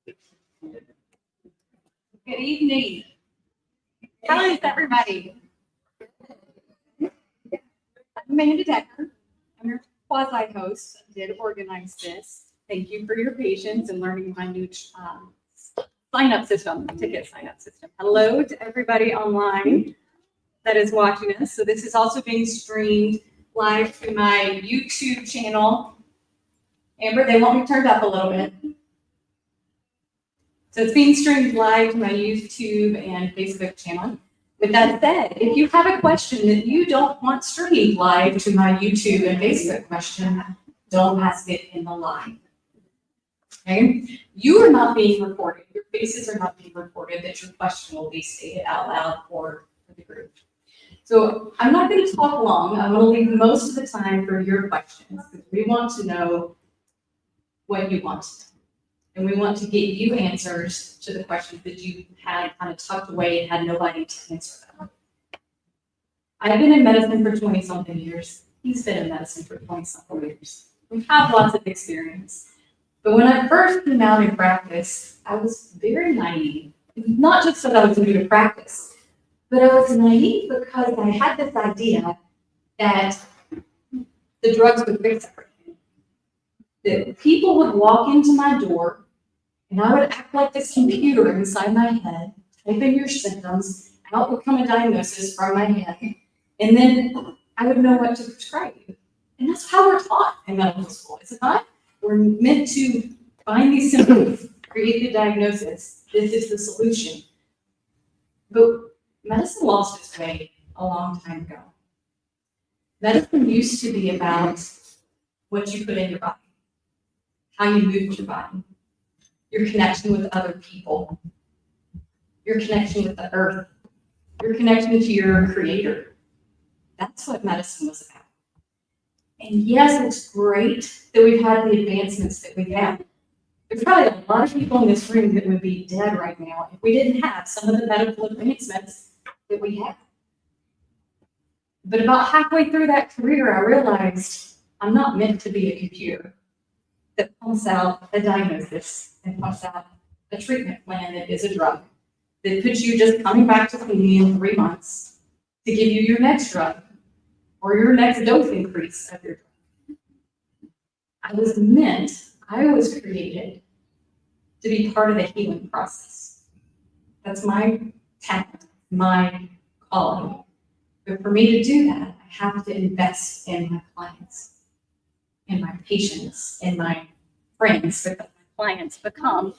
Good evening. How is everybody? I'm Amanda Decker. I'm your quasi-host. I did organize this. Thank you for your patience and learning my new sign-up system, ticket sign-up system. Hello to everybody online that is watching us. So this is also being streamed live to my YouTube channel. Amber, they want me turned up a little bit. So it's being streamed live to my YouTube and Facebook channel. With that said, if you have a question that you don't want streamed live to my YouTube and Facebook question, don't ask it in the line. Okay? You are not being recorded. Your faces are not being recorded, that your question will be stated out loud for the group. So I'm not going to talk long. I'm going to leave most of the time for your questions because we want to know what you want to know. And we want to get you answers to the questions that you had kind of tucked away and had nobody to answer them. I've been in medicine for 20-something years. He's been in medicine for 20-something years. We have lots of experience. But when I first came out in practice, I was very naive. Not just that I was new to practice, but I was naive because I had this idea that the drugs would fix everything. That people would walk into my door and I would act like this computer inside my head, type in your symptoms, out would come a diagnosis from my head, and then I would know what to prescribe you. And that's how we're taught in medical school, is it not? We're meant to find these symptoms, create the diagnosis. This is the solution. But medicine lost its way a long time ago. Medicine used to be about what you put in your body, how you moved your body, your connection with other people, your connection with the earth, your connection to your creator. That's what medicine was about. And yes, it's great that we've had the advancements that we've had. There's probably a lot of people in this room that would be dead right now if we didn't have some of the medical advancements that we have. But about halfway through that career, I realized I'm not meant to be a computer that pumps out a diagnosis and pumps out a treatment plan that is a drug that puts you just coming back to see me in 3 months to give you your next drug or your next dose increase of your drug. I was created to be part of the healing process. That's my talent, my calling. But for me to do that, I have to invest in my clients, and my patients, and my friends, because my clients become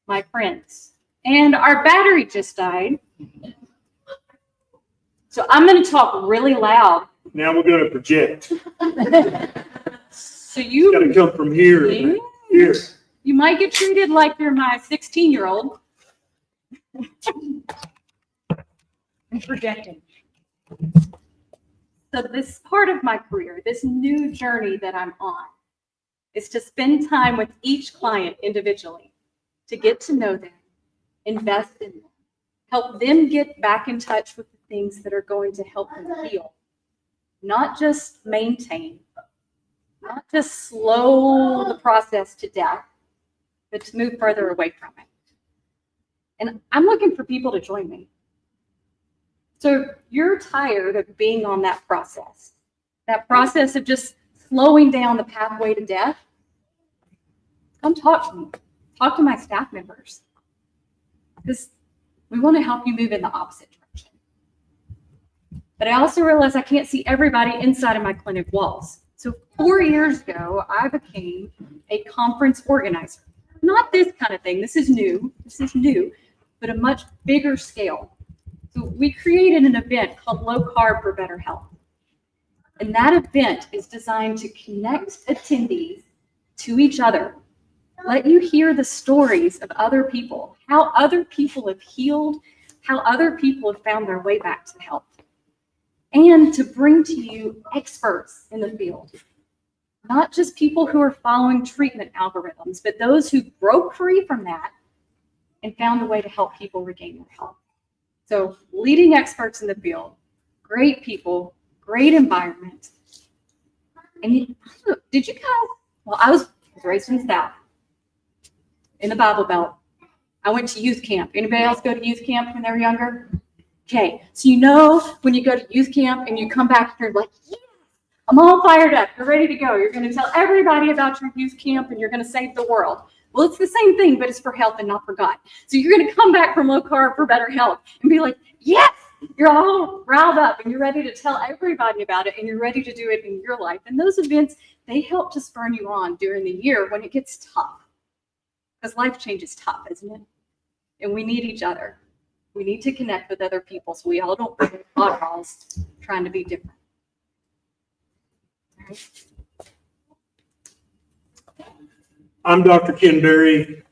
my friends. And our battery just died. So I'm going to talk really loud. Now we're going to project. So you got to come from here. Here. You might get treated like you're my 16-year-old. I'm projecting. So this part of my career, this new journey that I'm on, is to spend time with each client individually, to get to know them, invest in them, help them get back in touch with the things that are going to help them heal. Not just maintain, not just slow the process to death, but to move further away from it. And I'm looking for people to join me. So you're tired of being on that process of just slowing down the pathway to death. Come talk to me. Talk to my staff members. Because we want to help you move in the opposite direction. But I also realize I can't see everybody inside of my clinic walls. So 4 years ago, I became a conference organizer. Not this kind of thing. This is new, but a much bigger scale. So we created an event called Low Carb for Better Health. And that event is designed to connect attendees to each other. Let you hear the stories of other people, how other people have healed, how other people have found their way back to health. And to bring to you experts in the field. Not just people who are following treatment algorithms, but those who broke free from that and found a way to help people regain their health. So leading experts in the field, great people, great environment. And did you guys, well, I was raised in the South. in the Bible Belt. I went to youth camp. Anybody else go to youth camp when they were younger? Okay, so you know when you go to youth camp and you come back and you're like, yeah, I'm all fired up. You're ready to go. You're going to tell everybody about your youth camp and you're going to save the world. Well, it's the same thing, but it's for health and not for God. So you're going to come back from low carb for better health and be like, yes, you're all riled up and you're ready to tell everybody about it and you're ready to do it in your life. And those events, they help to spur you on during the year when it gets tough. Because life change is tough, isn't it? And we need each other. We need to connect with other people so we all don't be oddballs trying to be different. All right. I'm Dr. Ken Berry.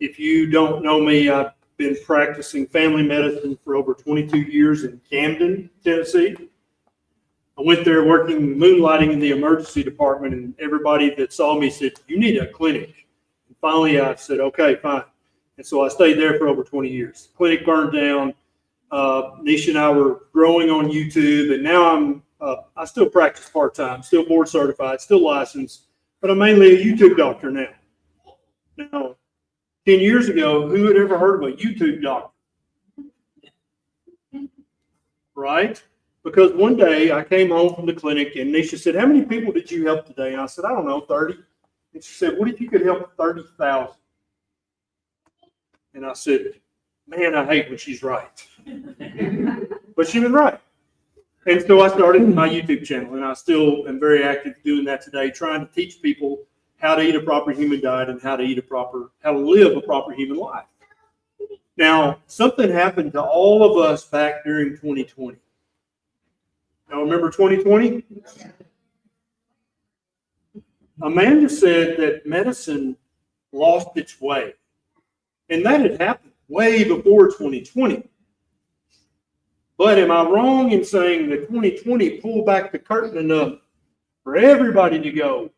If you don't know me, I've been practicing family medicine for over 22 years in Camden, Tennessee. I went there working, moonlighting in the emergency department, and everybody that saw me said, you need a clinic. And finally, I said, okay, fine. And so I stayed there for over 20 years. Clinic burned down. Nisha and I were growing on YouTube, and now I still practice part-time, still board certified, still licensed, but I'm mainly a YouTube doctor now. Now, 10 years ago, who had ever heard of a YouTube doctor? Right? Because one day I came home from the clinic and Nisha said, how many people did you help today? And I said, I don't know, 30. And she said, what if you could help 30,000? And I said, man, I hate when she's right. But she was right. And so I started my YouTube channel, and I still am very active doing that today, trying to teach people how to eat a proper human diet and how to live a proper human life. Now, something happened to all of us back during 2020. Now, remember 2020? Amanda said that medicine lost its way. And that had happened way before 2020. But am I wrong in saying that 2020 pulled back the curtain enough for everybody to go,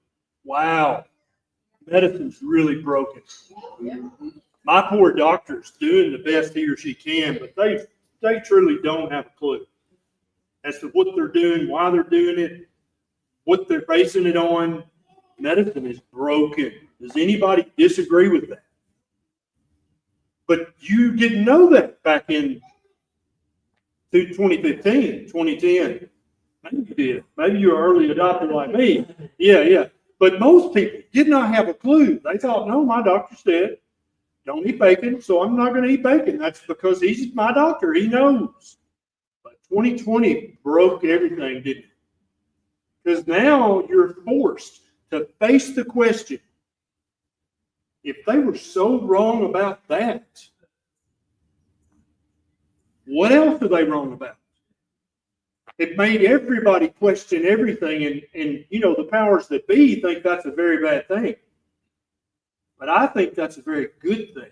wow, medicine's really broken. My poor doctor's doing the best he or she can, but they truly don't have a clue as to what they're doing, why they're doing it, what they're basing it on. Medicine is broken. Does anybody disagree with that? But you didn't know that back in 2015, 2010. Maybe you did. Maybe you were early adopter like me. Yeah. But most people did not have a clue. They thought, no, my doctor said, don't eat bacon, so I'm not going to eat bacon. That's because he's my doctor. He knows. But 2020 broke everything, didn't it? Because now you're forced to face the question, if they were so wrong about that, what else are they wrong about? It made everybody question everything, and you know, the powers that be think that's a very bad thing. But I think that's a very good thing.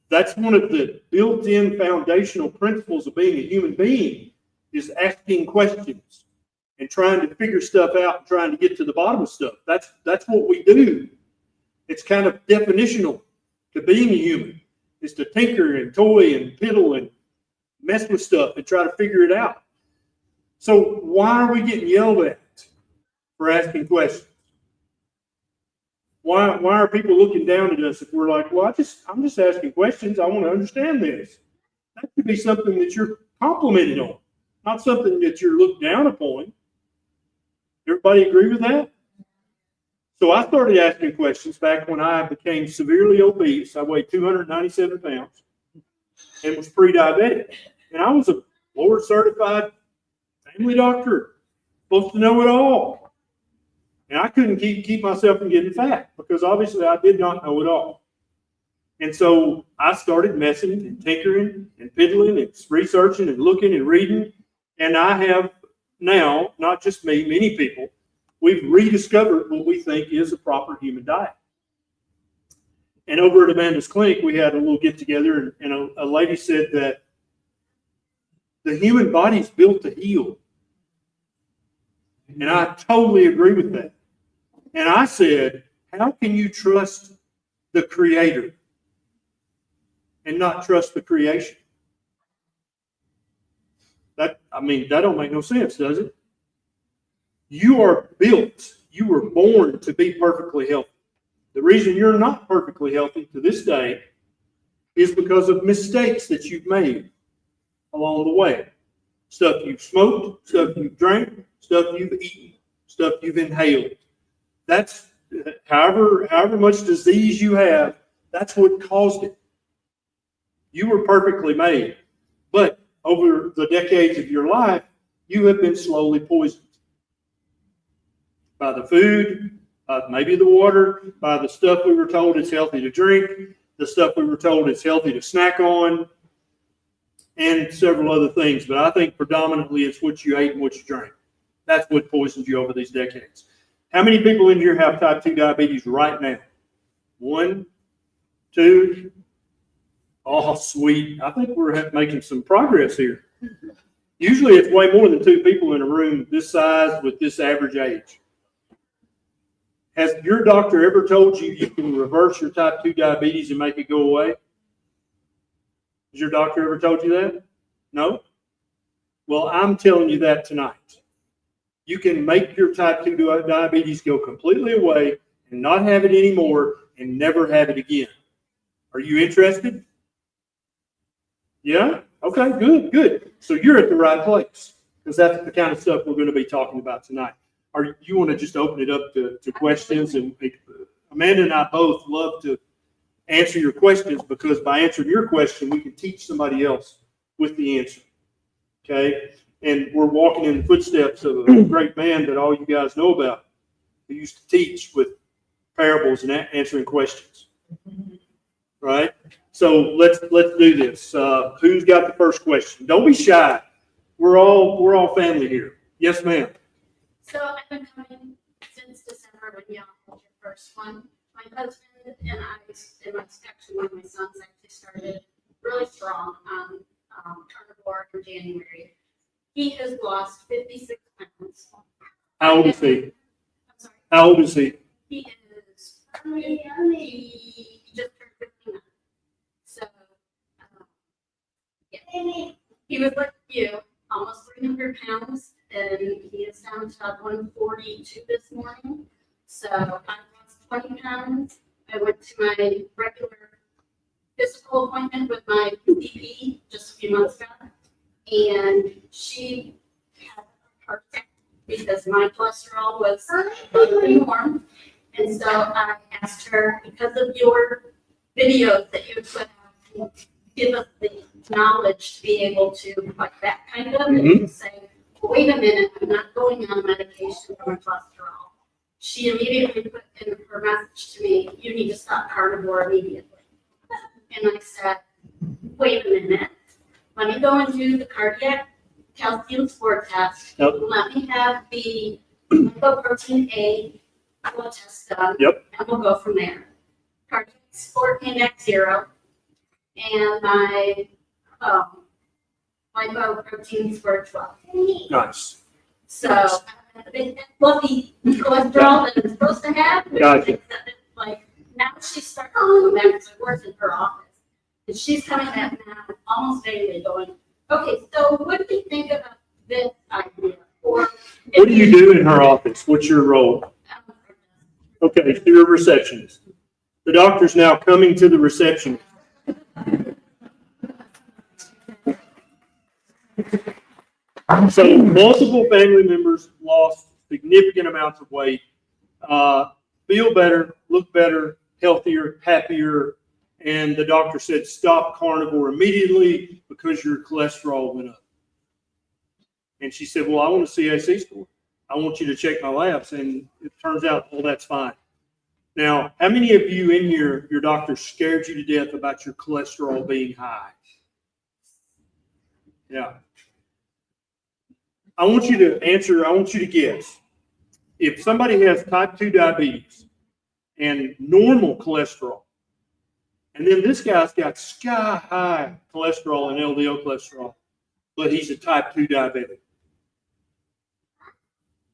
That's one of the built-in foundational principles of being a human being, is asking questions and trying to figure stuff out and trying to get to the bottom of stuff. That's what we do. It's kind of definitional to being a human, is to tinker and toy and piddle and mess with stuff and try to figure it out. So why are we getting yelled at for asking questions? Why are people looking down at us if we're like, well, I'm just asking questions. I want to understand this. That could be something that you're complimented on, not something that you're looked down upon. Everybody agree with that? So I started asking questions back when I became severely obese. I weighed 297 pounds and was pre-diabetic. And I was a board certified family doctor, supposed to know it all. And I couldn't keep myself from getting fat because obviously I did not know it all. And so I started messing and tinkering and piddling and researching and looking and reading. And I have now, not just me, many people, we've rediscovered what we think is a proper human diet. And over at Amanda's clinic, we had a little get together, and a lady said that the human body is built to heal. And I totally agree with that. And I said, how can you trust the Creator and not trust the creation? That don't make no sense, does it? You are built, you were born to be perfectly healthy. The reason you're not perfectly healthy to this day is because of mistakes that you've made along the way. Stuff you've smoked, stuff you've drank, stuff you've eaten, stuff you've inhaled. That's however much disease you have, that's what caused it. You were perfectly made, but over the decades of your life, you have been slowly poisoned by the food, maybe the water, by the stuff we were told is healthy to drink, the stuff we were told is healthy to snack on, and several other things. But I think predominantly it's what you ate and what you drank. That's what poisoned you over these decades. How many people in here have type 2 diabetes right now? 1, 2. Oh, sweet. I think we're making some progress here. Usually it's way more than 2 people in a room this size with this average age. Has your doctor ever told you you can reverse your type 2 diabetes and make it go away? Has your doctor ever told you that? No? Well, I'm telling you that tonight. You can make your type 2 diabetes go completely away and not have it anymore and never have it again. Are you interested? Yeah? Okay, good. So you're at the right place, because that's the kind of stuff we're going to be talking about tonight. Or you want to just open it up to questions? And Amanda and I both love to answer your questions, because by answering your question, we can teach somebody else with the answer. Okay? And we're walking in the footsteps of a great man that all you guys know about, who used to teach with parables and answering questions. Right? So let's do this. Who's got the first question? Don't be shy. We're all family here. Yes, ma'am. So I've been coming since December when y'all had your first one. My husband and actually one of my sons actually started really strong on carnivore in January. He has lost 56 pounds. How old is he? I'm sorry. How old is he? He just turned 59. So, yeah. He was like you, almost 300 pounds, and he is down to 142 this morning. So I lost 20 pounds. I went to my regular physical appointment with my PCP just a few months ago, and she had a heart attack because my cholesterol was norm. And so I asked her, because of your videos that you put out, to give us the knowledge to be able to fight that kind of, and to say, wait a minute, I'm not going on medication for my cholesterol. She immediately put in her message to me, you need to stop carnivore immediately. And I said, wait a minute, let me go and do the cardiac calcium score test. Yep. Let me have the lipoprotein A blood test done. Yep. And we'll go from there. Cardiac score came back 0. And my lipoprotein score 12. Nice. So I have a big fluffy cholesterol that I'm supposed to have. Gotcha. Like now she's starting to come back because I work in her office. And she's coming back now almost daily going, okay, so what do you think about this idea? Or What do you do in her office? What's your role? Okay, so you're a receptionist. The doctor's now coming to the reception. So multiple family members lost significant amounts of weight, feel better, look better, healthier, happier, and the doctor said stop carnivore immediately because your cholesterol went up. And she said, well, I want a CAC score. I want you to check my labs. And it turns out, well, that's fine. Now, how many of you in here, your doctor scared you to death about your cholesterol being high? Yeah. I want you to guess. If somebody has type 2 diabetes and normal cholesterol, and then this guy's got sky high cholesterol and LDL cholesterol, but he's a type 2 diabetic.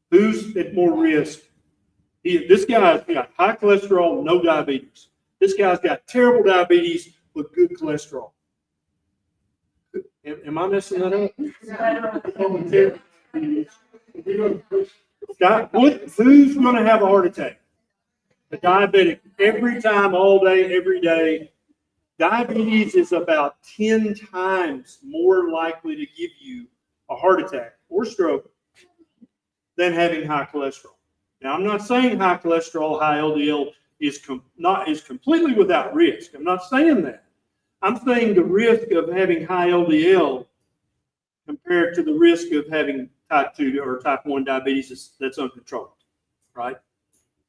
Who's at more risk? This guy's got high cholesterol, no diabetes. This guy's got terrible diabetes, but good cholesterol. Am I messing that up? Scott, who's going to have a heart attack? A diabetic every time, all day, every day. Diabetes is about 10 times more likely to give you a heart attack or stroke than having high cholesterol. Now, I'm not saying high cholesterol, high LDL is completely without risk. I'm not saying that. I'm saying the risk of having high LDL compared to the risk of having type 2 or type 1 diabetes that's uncontrolled, right?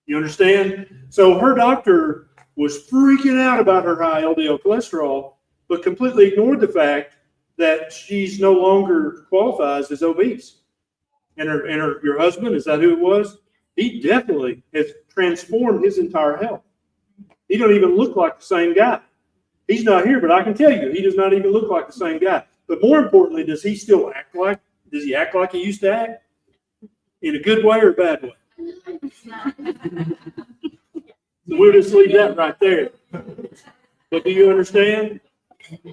You understand? So her doctor was freaking out about her high LDL cholesterol, but completely ignored the fact that she's no longer qualifies as obese. And your husband, is that who it was? He definitely has transformed his entire health. He don't even look like the same guy. He's not here, but I can tell you, he does not even look like the same guy. But more importantly, does he act like he used to act? In a good way or a bad way? We'll just leave that right there. But do you understand?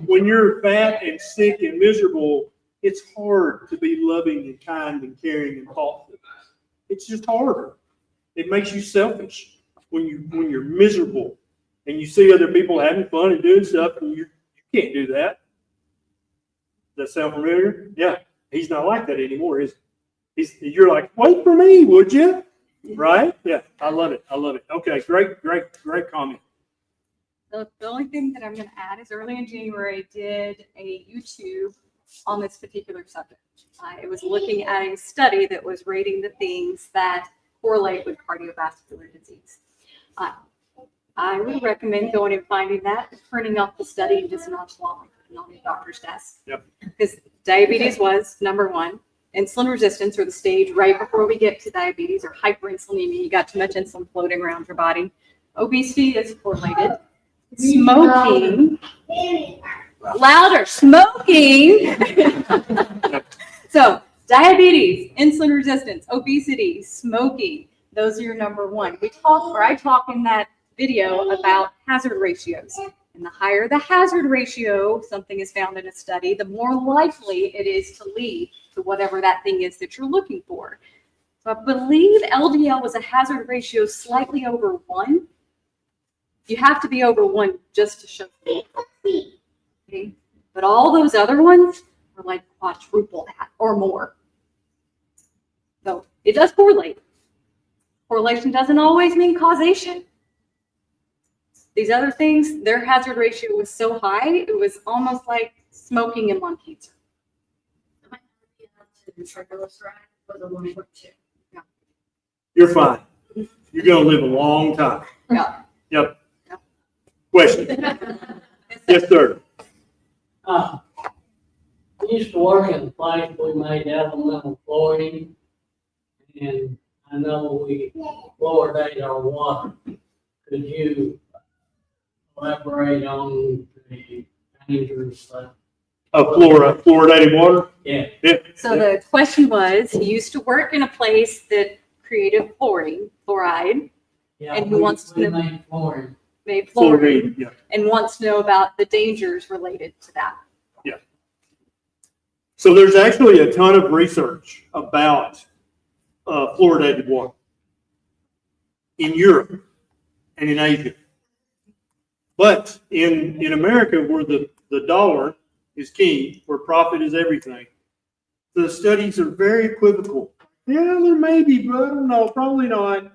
When you're fat and sick and miserable, it's hard to be loving and kind and caring and thoughtful. It's just harder. It makes you selfish when you're miserable and you see other people having fun and doing stuff, and you can't do that. Does that sound familiar? Yeah. He's not like that anymore, is he? You're like, wait for me, would you? Right? Yeah. I love it. Okay. Great comment. The only thing that I'm going to add is early in January, I did a YouTube on this particular subject. It was looking at a study that was rating the things that correlate with cardiovascular disease. I would recommend going and finding that, printing off the study, and just not long on the doctor's desk. Yep. Because diabetes was number one. Insulin resistance, or the stage right before we get to diabetes, or hyperinsulinemia. You got too much insulin floating around your body. Obesity is correlated. Smoking. Louder. Smoking. So diabetes, insulin resistance, obesity, smoking. Those are your number one. I talk in that video about hazard ratios. And the higher the hazard ratio, something is found in a study, the more likely it is to lead to whatever that thing is that you're looking for. So I believe LDL was a hazard ratio slightly over 1. You have to be over 1 just to show. Okay? But all those other ones are like quadruple that or more. So it does correlate. Correlation doesn't always mean causation. These other things, their hazard ratio was so high, it was almost like smoking and lung cancer. My triglyceride was a 1.2. Yeah. You're fine. You're going to live a long time. Yeah. Yep. Question? Yes, sir. I used to work in a place we made elemental fluorine, and I know we fluoridate our water. Could you elaborate on the dangers Of fluoridated water? Yeah. So the question was, he used to work in a place that created fluoride, Yeah, And who wants to we know? made fluorine. made fluorine, Yeah. and wants to know about the dangers related to that. So there's actually a ton of research about fluoridated water in Europe and in Asia. But in America, where the dollar is king, where profit is everything, the studies are very equivocal. Yeah, there may be, but I don't know, probably not.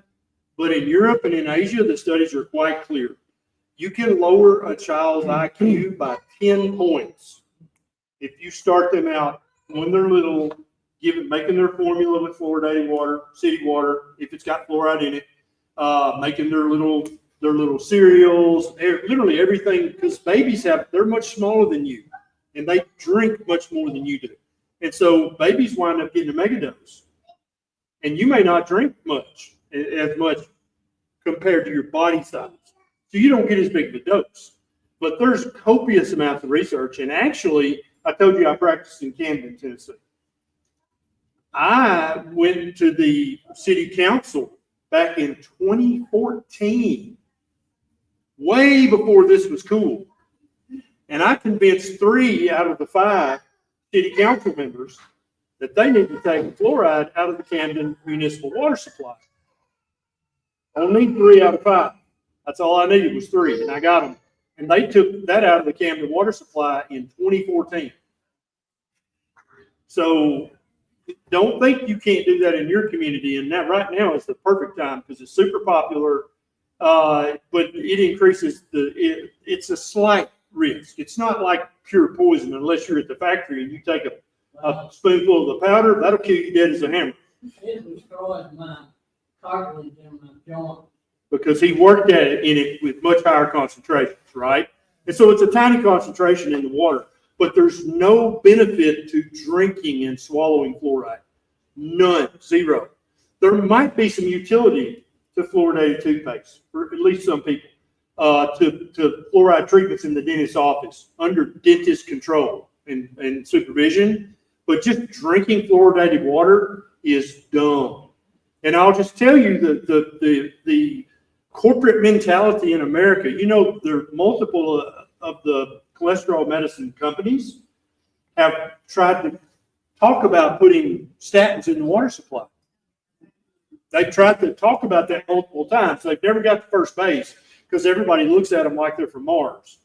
But in Europe and in Asia, the studies are quite clear. You can lower a child's IQ by 10 points if you start them out when they're little, making their formula with fluoridated water, city water, if it's got fluoride in it, making their little cereals, literally everything, because babies they're much smaller than you, and they drink much more than you do. And so babies wind up getting a megadose. And you may not drink as much compared to your body size. So you don't get as big of a dose. But there's copious amounts of research. And actually, I told you I practiced in Camden, Tennessee. I went to the city council back in 2014, way before this was cool. And I convinced 3 out of the 5 city council members that they need to take fluoride out of the Camden municipal water supply. I don't need 3 out of 5. That's all I needed was 3, and I got them. And they took that out of the Camden water supply in 2014. So don't think you can't do that in your community. And that right now is the perfect time because it's super popular, but it increases it's a slight risk. It's not like pure poison unless you're at the factory and you take a spoonful of the powder. That'll kill you dead as a hammer. It destroys my cartilage in my joint. Because he worked at it in it with much higher concentrations, right? And so it's a tiny concentration in the water, but there's no benefit to drinking and swallowing fluoride. None, 0. There might be some utility to fluoridated toothpaste, for at least some people, to fluoride treatments in the dentist's office under dentist control and supervision, but just drinking fluoridated water is dumb. And I'll just tell you the corporate mentality in America, there are multiple of the cholesterol medicine companies have tried to talk about putting statins in the water supply. They've tried to talk about that multiple times. They've never got to first base because everybody looks at them like they're from Mars.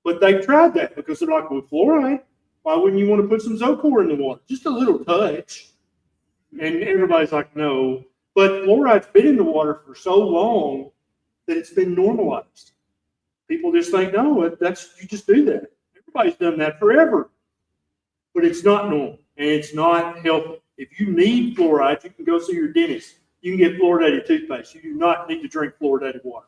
But they've tried that because they're like, well, fluoride, why wouldn't you want to put some Zocor in the water? Just a little touch. And everybody's like, no. But fluoride's been in the water for so long that it's been normalized. People just think, no, you just do that. Everybody's done that forever. But it's not normal, and it's not healthy. If you need fluoride, you can go see your dentist. You can get fluoridated toothpaste. You do not need to drink fluoridated water.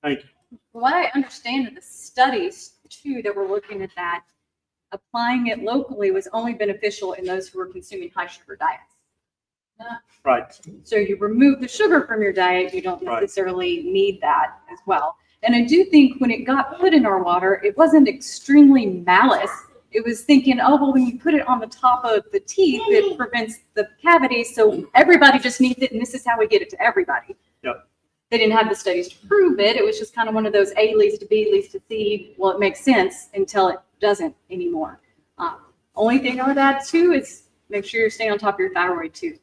Thank you. From what I understand of the studies, too, that were looking at that, applying it locally was only beneficial in those who were consuming high sugar diets. Right. So you remove the sugar from your diet, you don't necessarily need that as well. And I do think when it got put in our water, it wasn't extremely malice. It was thinking, oh, well, when you put it on the top of the teeth, it prevents the cavities. So everybody just needs it, and this is how we get it to everybody. Yep. They didn't have the studies to prove it. It was just kind of one of those A leads to B leads to C. Well, it makes sense until it doesn't anymore. Only thing I would add, too, is make sure you're staying on top of your thyroid, too.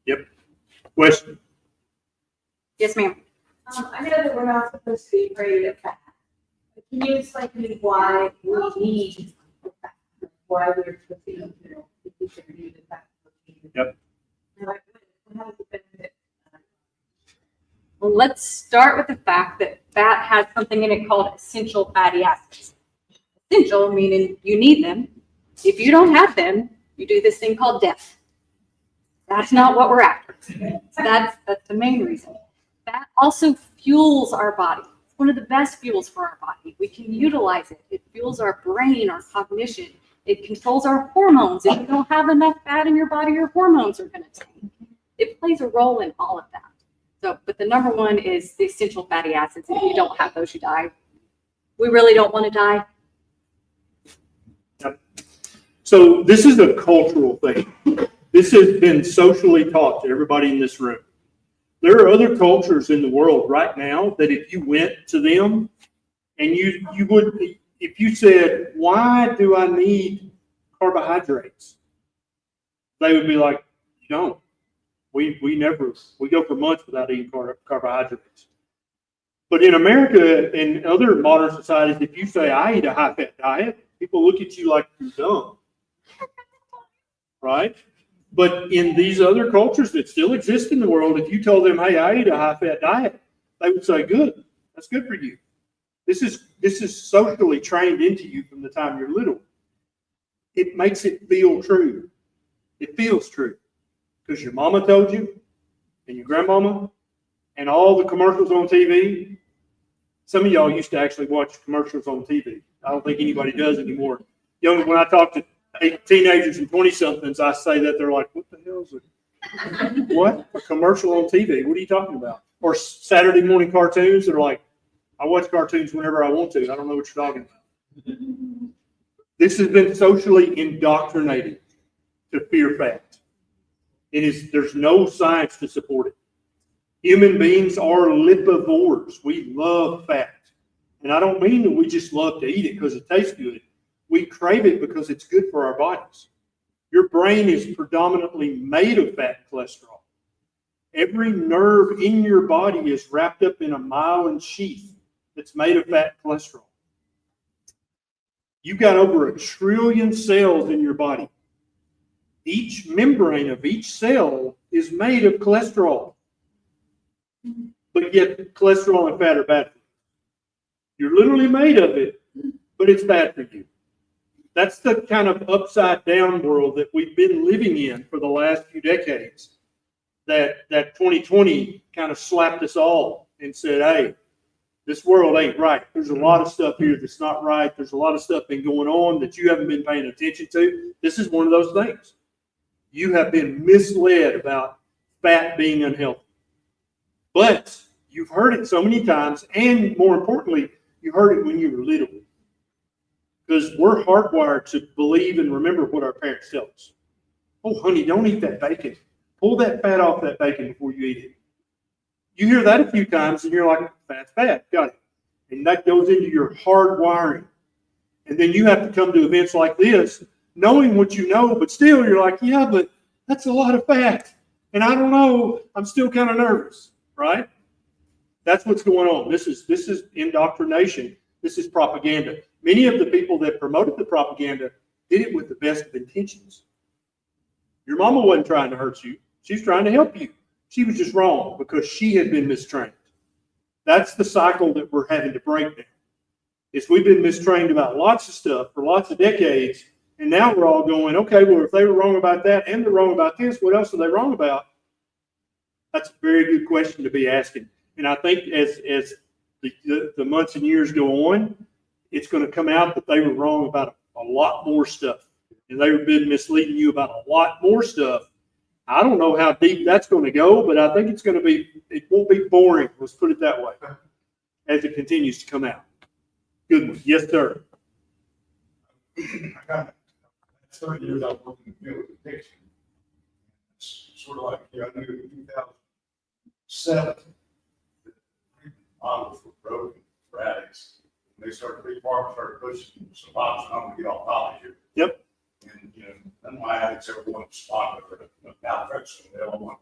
Yep. Question? Yes, ma'am. I know that we're not supposed to be afraid of fat. But can you explain to me why we need the fat? Why we're supposed to need the fat? Yep. Like, how does it benefit? Well, let's start with the fact that fat has something in it called essential fatty acids. Essential meaning you need them. If you don't have them, you do this thing called death. That's not what we're after. That's the main reason. Fat also fuels our body. It's one of the best fuels for our body. We can utilize it. It fuels our brain, our cognition. It controls our hormones. If you don't have enough fat in your body, your hormones are going to tank. It plays a role in all of that. So, but the number one is the essential fatty acids. If you don't have those, you die. We really don't want to die. Yep. So this is a cultural thing. This has been socially taught to everybody in this room. There are other cultures in the world right now that if you went to them and you would, if you said, why do I need carbohydrates? They would be like, you don't. We go for months without eating carbohydrates. But in America and other modern societies, if you say, I eat a high-fat diet, people look at you like you're dumb. Right? But in these other cultures that still exist in the world, if you told them, hey, I eat a high-fat diet, they would say, good, that's good for you. This is socially trained into you from the time you're little. It makes it feel true. It feels true. Because your mama told you, and your grandmama, and all the commercials on TV. Some of y'all used to actually watch commercials on TV. I don't think anybody does anymore. When I talk to teenagers and 20-somethings, I say that, they're like, what the hell is it? What? A commercial on TV? What are you talking about? Or Saturday morning cartoons that are like, I watch cartoons whenever I want to. I don't know what you're talking about. This has been socially indoctrinated to fear fat. There's no science to support it. Human beings are lipivores. We love fat. And I don't mean that we just love to eat it because it tastes good. We crave it because it's good for our bodies. Your brain is predominantly made of fat and cholesterol. Every nerve in your body is wrapped up in a myelin sheath that's made of fat cholesterol. You've got over 1 trillion cells in your body. Each membrane of each cell is made of cholesterol. But yet cholesterol and fat are bad for you. You're literally made of it, but it's bad for you. That's the kind of upside down world that we've been living in for the last few decades. That 2020 kind of slapped us all and said, hey, this world ain't right. There's a lot of stuff here that's not right. There's a lot of stuff been going on that you haven't been paying attention to. This is one of those things. You have been misled about fat being unhealthy. But you've heard it so many times, and more importantly, you heard it when you were little. Because we're hardwired to believe and remember what our parents tell us. Oh, honey, don't eat that bacon. Pull that fat off that bacon before you eat it. You hear that a few times, and you're like, fat's bad. Got it. And that goes into your hardwiring. And then you have to come to events like this, knowing what you know, but still you're like, yeah, but that's a lot of fat. And I don't know, I'm still kind of nervous, right? That's what's going on. This is indoctrination. This is propaganda. Many of the people that promoted the propaganda did it with the best of intentions. Your mama wasn't trying to hurt you. She's trying to help you. She was just wrong because she had been mistrained. That's the cycle that we're having to break now. Is we've been mistrained about lots of stuff for lots of decades, and now we're all going, okay, well, if they were wrong about that and they're wrong about this, what else are they wrong about? That's a very good question to be asking. And I think as the months and years go on, it's going to come out that they were wrong about a lot more stuff. And they've been misleading you about a lot more stuff. I don't know how deep that's going to go, but I think it won't be boring, let's put it that way, as it continues to come out. Good one. Yes, sir. I got 30 years I've worked in the field with Dickson. It's sort of like, I knew in 2007, the models were broken for addicts. And they big farmers started pushing some options. I'm going to get off topic here. Yep. And, none of my addicts ever wanted to spot or malfunction. They all want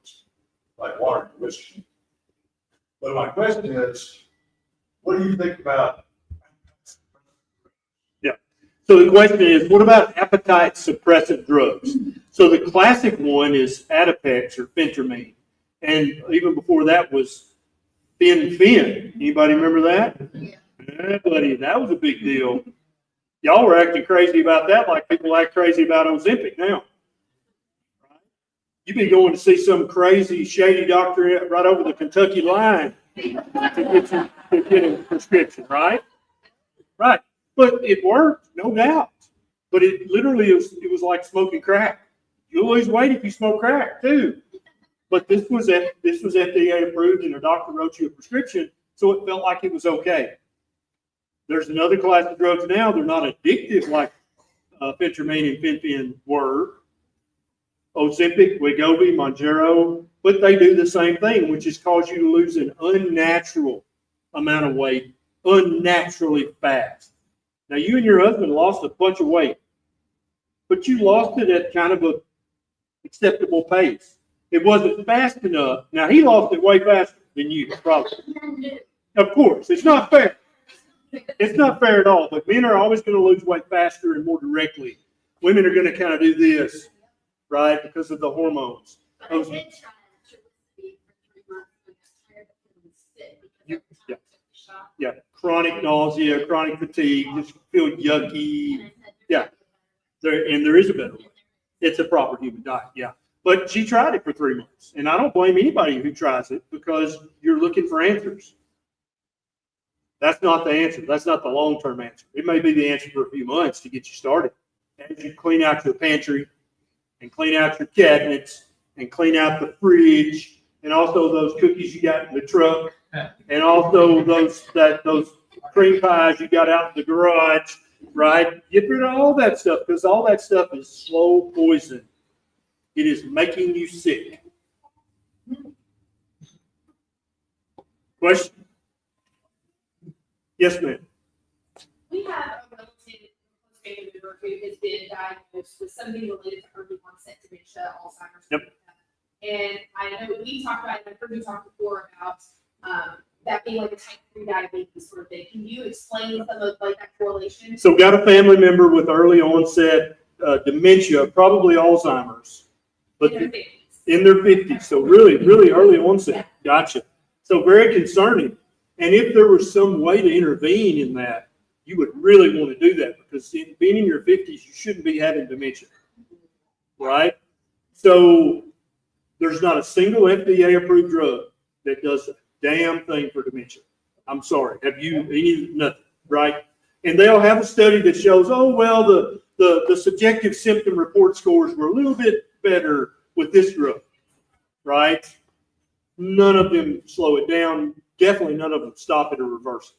like water and whiskey. But my question is, what do you think about? So the question is, what about appetite suppressant drugs? So the classic one is Adipex or phentermine. And even before that was Fen. Anybody remember that? Yeah, buddy, that was a big deal. Y'all were acting crazy about that like people act crazy about Ozempic now. You've been going to see some crazy, shady doctor right over the Kentucky line to get a prescription, right? Right. But it worked, no doubt. But it literally was like smoking crack. You'll lose weight if you smoke crack too. But this was FDA approved, and a doctor wrote you a prescription, so it felt like it was okay. There's another class of drugs now. They're not addictive like phentermine and fen were. Ozempic, Wegovy, Mounjaro, but they do the same thing, which is cause you to lose an unnatural amount of weight, unnaturally fast. Now, you and your husband lost a bunch of weight, but you lost it at kind of a acceptable pace. It wasn't fast enough. Now, he lost it way faster than you, probably. Of course, it's not fair. It's not fair at all, but men are always going to lose weight faster and more directly. Women are going to kind of do this, right, because of the hormones. But I did try to breastfeed for 3 months and I got tired of feeling sick because every time I took the shot. Yeah, chronic nausea, chronic fatigue, just feel yucky. Yeah, there is a better way. It's a proper human diet, yeah. But she tried it for 3 months, and I don't blame anybody who tries it because you're looking for answers. That's not the answer. That's not the long-term answer. It may be the answer for a few months to get you started. As you clean out your pantry and clean out your cabinets and clean out the fridge and also those cookies you got in the truck and also those cream pies you got out in the garage, right? Get rid of all that stuff because all that stuff is slow poison. It is making you sick. Question? Yes, ma'am. We have a relative family member who has been diagnosed with something related to early onset dementia, Alzheimer's. Yep. And I know we talked about, I've heard you talk before about, that being like a type 3 diabetes sort of thing. Can you explain some of like that correlation? So got a family member with early onset dementia, probably Alzheimer's, but In their 50s. in their 50s. So really, really early onset. Gotcha. So very concerning. And if there was some way to intervene in that, you would really want to do that, because being in your 50s, you shouldn't be having dementia, right? So there's not a single FDA-approved drug that does a damn thing for dementia. I'm sorry. Have you nothing, right? And they'll have a study that shows, oh, well, the subjective symptom report scores were a little bit better with this drug, right? None of them slow it down. Definitely none of them stop it or reverse it.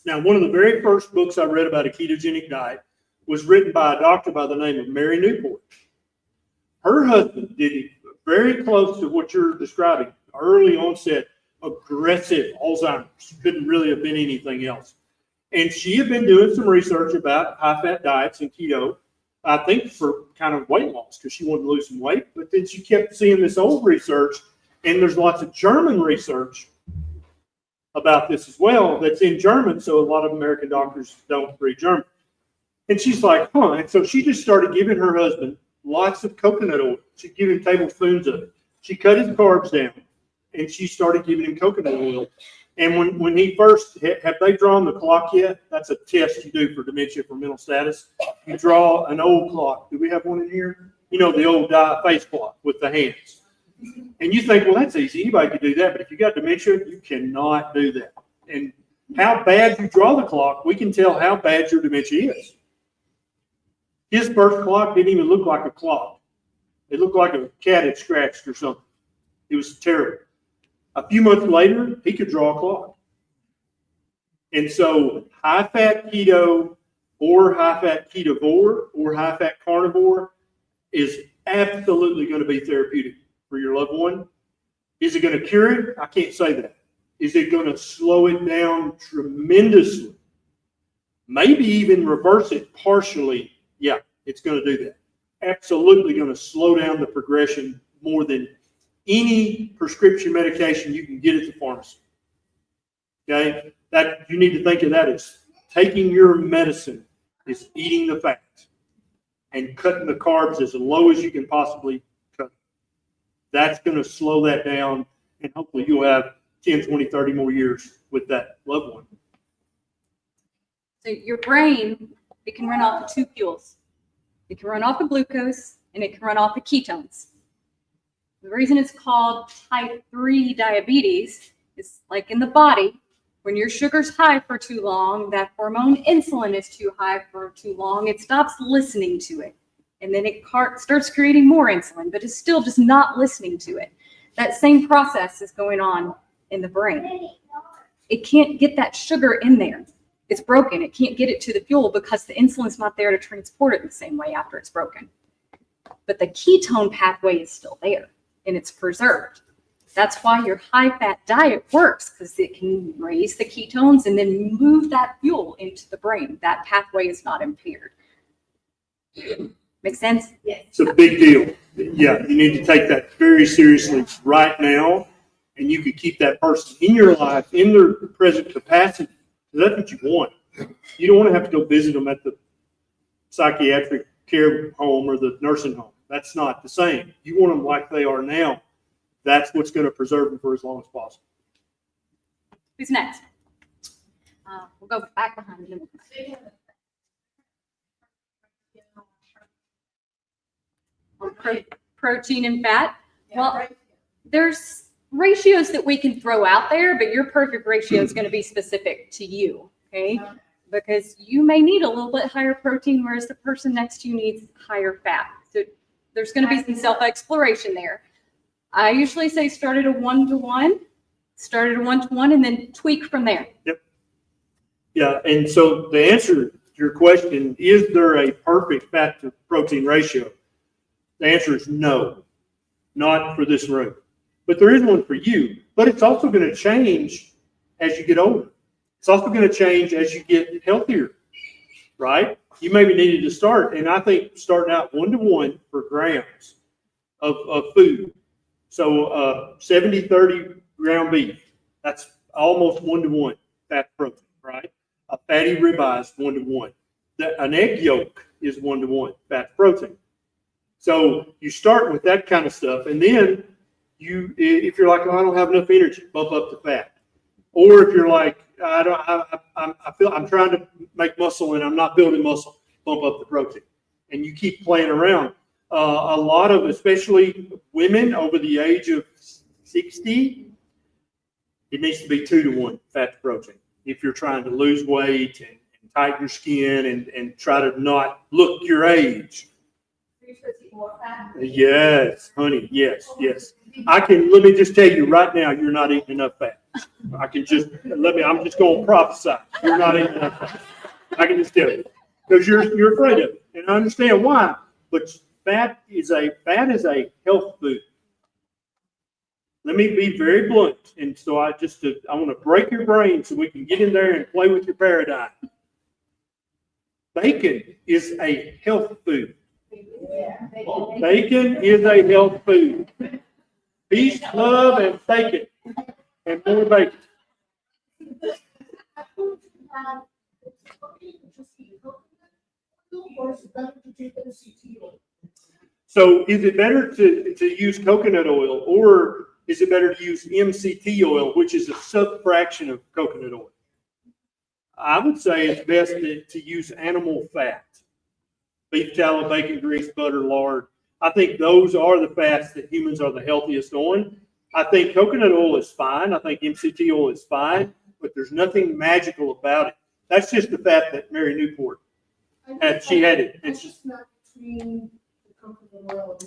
Now, one of the very first books I read about a ketogenic diet was written by a doctor by the name of Mary Newport. Her husband did it very close to what you're describing, early onset, aggressive Alzheimer's. Couldn't really have been anything else. And she had been doing some research about high-fat diets and keto, I think for kind of weight loss, because she wanted to lose some weight. But then she kept seeing this old research, and there's lots of German research about this as well that's in German, so a lot of American doctors don't read German. And she's like, huh. And so she just started giving her husband lots of coconut oil. She'd give him tablespoons of it. She cut his carbs down, and she started giving him coconut oil. And when he first, have they drawn the clock yet? That's a test you do for dementia, for mental status. You draw an old clock. Do we have one in here? You know, the old face clock with the hands. And you think, well, that's easy. Anybody could do that. But if you got dementia, you cannot do that. And how bad you draw the clock, we can tell how bad your dementia is. His first clock didn't even look like a clock. It looked like a cat had scratched or something. It was terrible. A few months later, he could draw a clock. And so high-fat keto or high-fat ketovore or high-fat carnivore is absolutely going to be therapeutic for your loved one. Is it going to cure it? I can't say that. Is it going to slow it down tremendously? Maybe even reverse it partially. Yeah, it's going to do that. Absolutely going to slow down the progression more than any prescription medication you can get at the pharmacy. Okay? That you need to think of that as taking your medicine is eating the fat and cutting the carbs as low as you can possibly cut. That's going to slow that down, and hopefully you'll have 10, 20, 30 more years with that loved one. So your brain, it can run off of two fuels. It can run off of glucose and it can run off of ketones. The reason it's called type 3 diabetes is like in the body, when your sugar's high for too long, that hormone insulin is too high for too long, it stops listening to it. And then it starts creating more insulin, but it's still just not listening to it. That same process is going on in the brain. It can't get that sugar in there. It's broken. It can't get it to the fuel because the insulin's not there to transport it the same way after it's broken. But the ketone pathway is still there and it's preserved. That's why your high-fat diet works, because it can raise the ketones and then move that fuel into the brain. That pathway is not impaired. Make sense? Yes. It's a big deal. Yeah, you need to take that very seriously right now, and you can keep that person in your life in their present capacity. That's what you want. You don't want to have to go visit them at the psychiatric care home or the nursing home. That's not the same. You want them like they are now. That's what's going to preserve them for as long as possible. Who's next? We'll go back behind him. Protein and fat. Well, there's ratios that we can throw out there, but your perfect ratio is going to be specific to you, okay? Because you may need a little bit higher protein, whereas the person next to you needs higher fat. So there's going to be some self-exploration there. I usually say start at a 1-to-1, and then tweak from there. Yep. Yeah, and so the answer to your question, is there a perfect fat to protein ratio? The answer is no, not for this room. But there is one for you. But it's also going to change as you get older. It's also going to change as you get healthier, right? You maybe needed to start, and I think starting out 1-to-1 for grams of food So 70-30 ground beef, that's almost 1-to-1 fat protein, right? A fatty ribeye is 1-to-1. An egg yolk is 1-to-1 fat protein. So you start with that kind of stuff, and then if you're like, oh, I don't have enough energy, bump up the fat. Or if you're like, I'm trying to make muscle and I'm not building muscle, bump up the protein. And you keep playing around. A lot of, especially women over the age of 60, it needs to be 2-to-1 fat to protein. If you're trying to lose weight and tighten your skin and try to not look your age. Yes, honey, yes. Let me just tell you right now, you're not eating enough fat. I'm just going to prophesy. You're not eating enough fat. I can just tell you. Because you're afraid of it. And I understand why. But fat is a health food. Let me be very blunt. And so I want to break your brain so we can get in there and play with your paradigm. Bacon is a health food. Bacon is a health food. Peace, love, and bacon. And more bacon. So is it better to use coconut oil, or is it better to use MCT oil, which is a subfraction of coconut oil? I would say it's best to use animal fat. Beef tallow, bacon grease, butter, lard. I think those are the fats that humans are the healthiest on. I think coconut oil is fine. I think MCT oil is fine, but there's nothing magical about it. That's just the fat that Mary Newport had. She had it. It's just not between the coconut oil.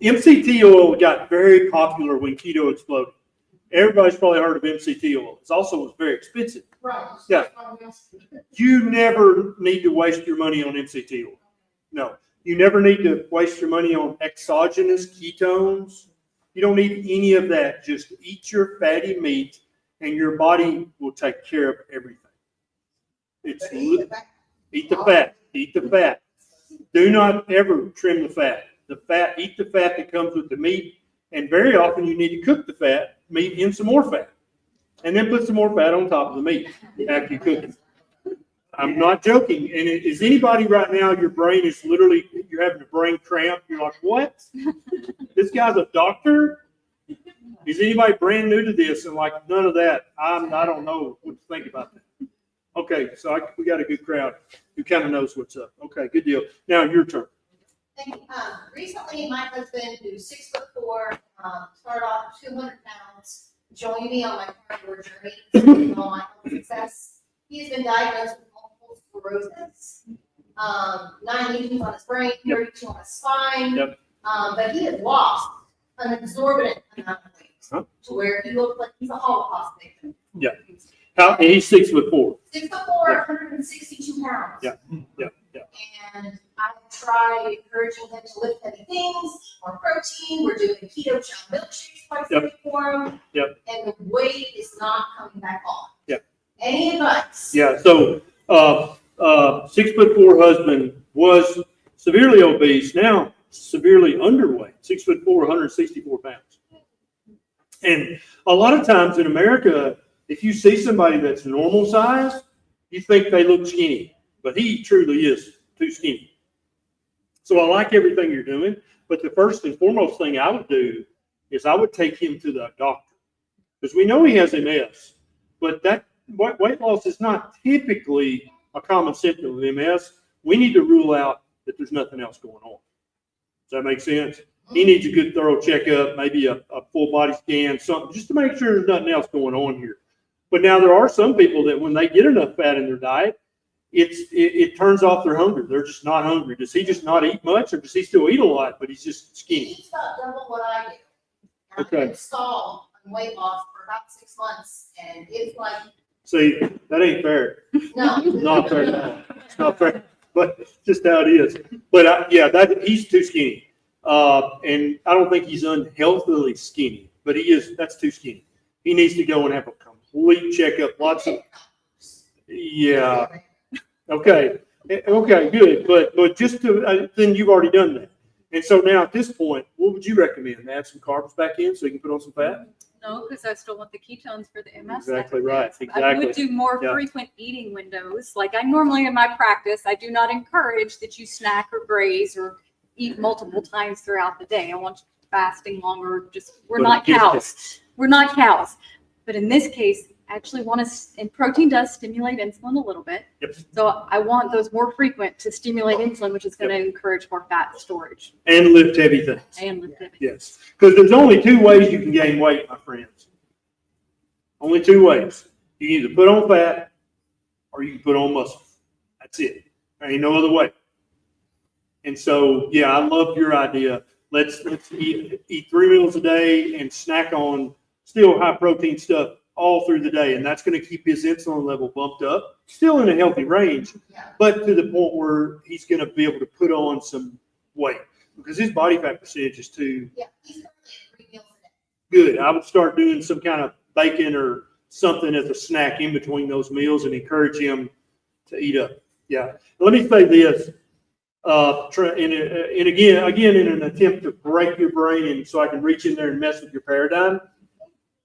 MCT oil got very popular when keto exploded. Everybody's probably heard of MCT oil. It's also very expensive. Right. Yeah. You never need to waste your money on MCT oil. No. You never need to waste your money on exogenous ketones. You don't need any of that. Just eat your fatty meat and your body will take care of everything. Eat the fat. Eat the fat. Do not ever trim the fat. Eat the fat that comes with the meat. And very often you need to cook the meat in some more fat. And then put some more fat on top of the meat after you cook it. I'm not joking. And is anybody right now, your brain is literally, you're having a brain cramp. You're like, what? This guy's a doctor? Is anybody brand new to this? And like, none of that. I don't know what to think about that. Okay, so we got a good crowd who kind of knows what's up. Okay, good deal. Now your turn. Thank you. Recently, my husband, who's 6'4", started off 200 pounds, joined me on my carnivore journey on my health success. He's been diagnosed with multiple sclerosis, 9 lesions on his brain, 32 on his spine. Yep. But he has lost an exorbitant amount of weight to where he looks like he's a Holocaust victim. Yeah. He's 6'4". 6'4", 162 pounds. Yeah. And I try encouraging him to lift heavy things, more protein. We're doing keto chow milkshakes twice a week for him. Yep. And the weight is not coming back on. Yep. Any advice? Yeah. So, 6'4" husband was severely obese. Now severely underweight. 6'4", 164 pounds. And a lot of times in America, if you see somebody that's normal size, you think they look skinny, but he truly is too skinny. So I like everything you're doing, but the first and foremost thing I would do is I would take him to the doctor, because we know he has MS, but that weight loss is not typically a common symptom of MS. We need to rule out that there's nothing else going on. Does that make sense? He needs a good thorough checkup, maybe a full body scan, something, just to make sure there's nothing else going on here. But now there are some people that when they get enough fat in their diet, it turns off their hunger. They're just not hungry. Does he just not eat much, or does he still eat a lot, but he's just skinny? He eats about double what I do. And Okay. I've been stalled on weight loss for about 6 months, and it's like, See, that ain't fair. no. Not fair at all. It's not fair, but it's just how it is. But he's too skinny. And I don't think he's unhealthily skinny, but that's too skinny. He needs to go and have a complete checkup. Okay, good. But just then you've already done that. And so now at this point, what would you recommend? Add some carbs back in so you can put on some fat? No, because I still want the ketones for the MS. Exactly right. I Exactly. would do more Yeah. frequent eating windows. Like I normally in my practice, I do not encourage that you snack or graze or eat multiple times throughout the day. I want you fasting longer. We're But not it gets cows. We're not cows. But in this case, I actually want to, and protein does stimulate insulin a little bit. Yep. So I want those more frequent to stimulate insulin, which is going to encourage more fat storage And lift heavy things. and lipid. Yes. Because there's only two ways you can gain weight, my friends. Only two ways. You can either put on fat or you can put on muscle. That's it. There ain't no other way. And so, yeah, I love your idea. Let's eat 3 meals a day and snack on still high protein stuff all through the day. And that's going to keep his insulin level bumped up, still in a healthy range, but to the point where he's going to be able to put on some weight because his body fat percentage is too Yeah, he's currently at 3 meals a day. good. I would start doing some kind of bacon or something as a snack in between those meals and encourage him to eat up. Yeah. Let me say this. And again, in an attempt to break your brain and so I can reach in there and mess with your paradigm,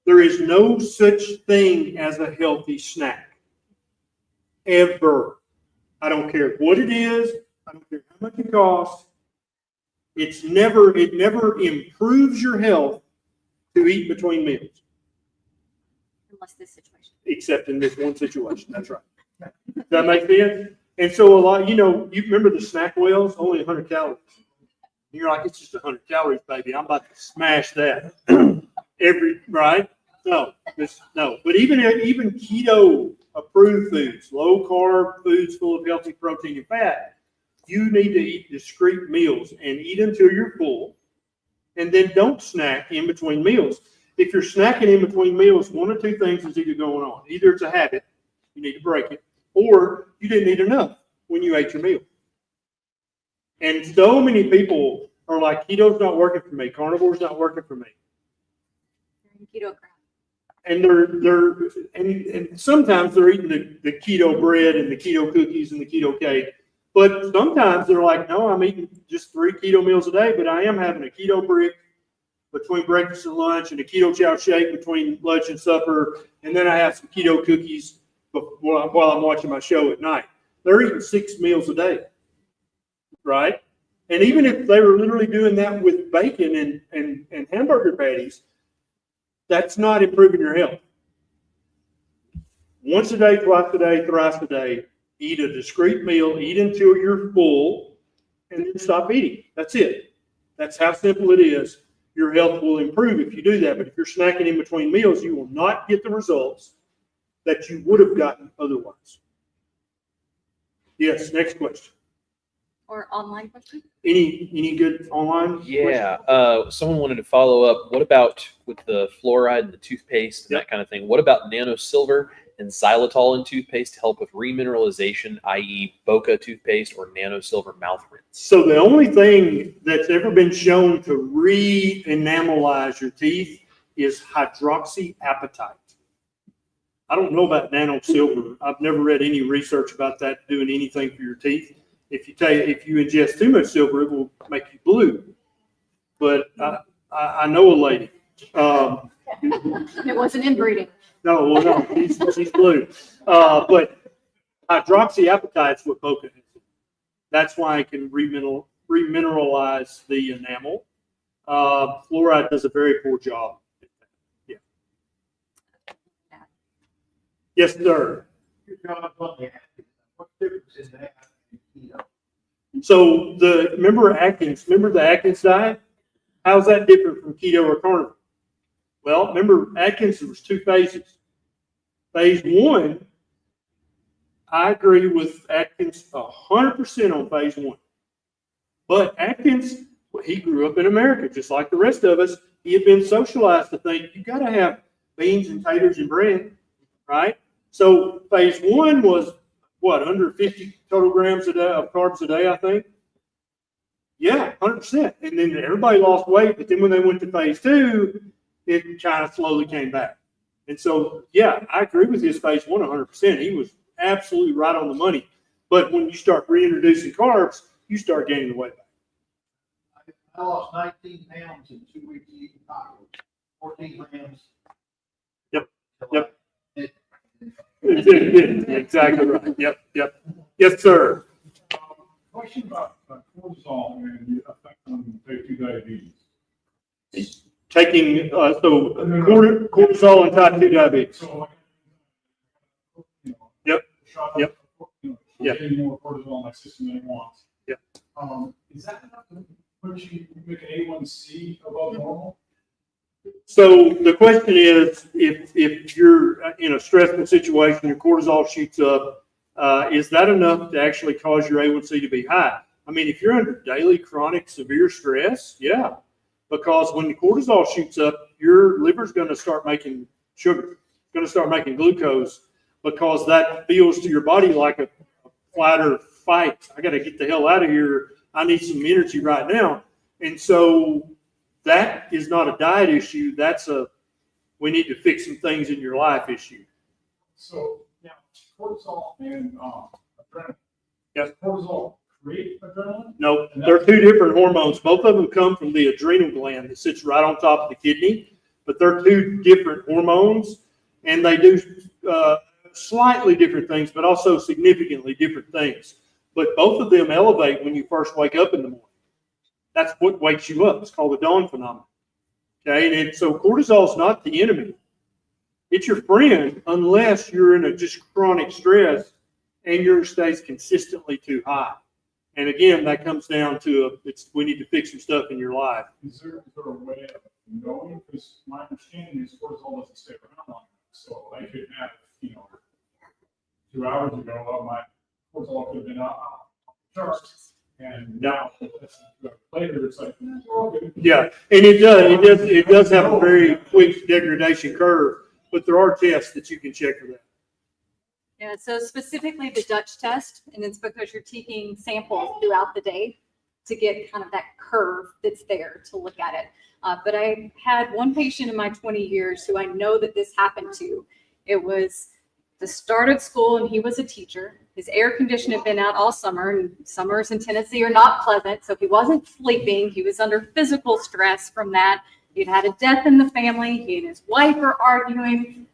there is no such thing as a healthy snack. Ever. I don't care what it is. I don't care how much it costs. It never improves your health to eat between meals. Unless this situation. Except in this one situation. That's right. Does that make sense? And so a lot, you remember the snack whales, only 100 calories. You're like, it's just 100 calories, baby. I'm about to smash that. Right? No. But even keto approved foods, low carb foods full of healthy protein and fat, you need to eat discrete meals and eat until you're full. And then don't snack in between meals. If you're snacking in between meals, one or two things is either going on. Either it's a habit, you need to break it, or you didn't eat enough when you ate your meal. And so many people are like, keto's not working for me, carnivore's not working for me. Keto crap. And and sometimes they're eating the keto bread and the keto cookies and the keto cake. But sometimes they're like, no, I'm eating just 3 keto meals a day, but I am having a keto brick between breakfast and lunch and a keto chow shake between lunch and supper. And then I have some keto cookies while I'm watching my show at night. They're eating 6 meals a day, right? And even if they were literally doing that with bacon and hamburger patties, that's not improving your health. Once a day, twice a day, thrice a day, eat a discrete meal, eat until you're full, and then stop eating. That's it. That's how simple it is. Your health will improve if you do that. But if you're snacking in between meals, you will not get the results that you would have gotten otherwise. Yes, next question. Or online question? Any good online? Yeah, someone wanted to follow up. What about with the fluoride and the toothpaste and that kind of thing? What about nanosilver and xylitol in toothpaste to help with remineralization, i.e. Boca toothpaste or nanosilver mouth rinse? So the only thing that's ever been shown to re-enamelize your teeth is hydroxyapatite. I don't know about nanosilver. I've never read any research about that doing anything for your teeth. If you ingest too much silver, it will make you blue. But I know a lady. It wasn't inbreeding. No, she's blue. But hydroxyapatite is what Boca is. That's why it can remineralize the enamel. Fluoride does a very poor job. Yeah. Yes, sir. What difference is that? So remember the Atkins diet? How's that different from keto or carnivore? Well, remember Atkins, there was 2 phases. Phase 1, I agree with Atkins 100% on phase 1. But Atkins, he grew up in America, just like the rest of us. He had been socialized to think you got to have beans and taters and bread, right? So phase 1 was under 50 total grams a day of carbs a day, I think. Yeah, 100%. And then everybody lost weight, but then when they went to phase 2, it kind of slowly came back. And so, yeah, I agree with his phase 1 100%. He was absolutely right on the money. But when you start reintroducing carbs, you start gaining the weight back. I lost 19 pounds in 2 weeks eating tacos, 14 grams. Yep. It- Exactly right. Yep. Yes, sir. Question about cortisol and the effect on type 2 diabetes. Taking, cortisol and type 2 diabetes. So, Yep. Shot Yep. Yep. Getting more cortisol in my system than it wants. Yep. Is that enough to put you, make an A1C above normal? So the question is, if you're in a stressful situation, your cortisol shoots up, is that enough to actually cause your A1C to be high? I mean, if you're under daily chronic severe stress, yeah, because when the cortisol shoots up, your liver's going to start making sugar, it's going to start making glucose, because that feels to your body like a flight or fight. I got to get the hell out of here. I need some energy right now. And so that is not a diet issue. That's we need to fix some things in your life issue. So now cortisol and adrenaline. Yes. Does cortisol create adrenaline? No, they're two different hormones. Both of them come from the adrenal gland that sits right on top of the kidney, but they're two different hormones, and they do slightly different things, but also significantly different things. But both of them elevate when you first wake up in the morning. That's what wakes you up. It's called the dawn phenomenon. Okay, and so cortisol is not the enemy. It's your friend unless you're in a just chronic stress and yours stays consistently too high. And again, that comes down to we need to fix some stuff in your life. Is there a way of knowing? Because my understanding is cortisol doesn't stay around long enough. So I could have, 2 hours ago, my cortisol could have been up charts. And now, later, it's like, okay. Yeah, and it does have a very quick degradation curve, but there are tests that you can check for that. Yeah, so specifically the Dutch test, and it's because you're taking samples throughout the day to get kind of that curve that's there to look at it. But I had one patient in my 20 years who I know that this happened to. It was the start of school, and he was a teacher. His air condition had been out all summer, and summers in Tennessee are not pleasant, so he wasn't sleeping. He was under physical stress from that. He'd had a death in the family. He and his wife are arguing.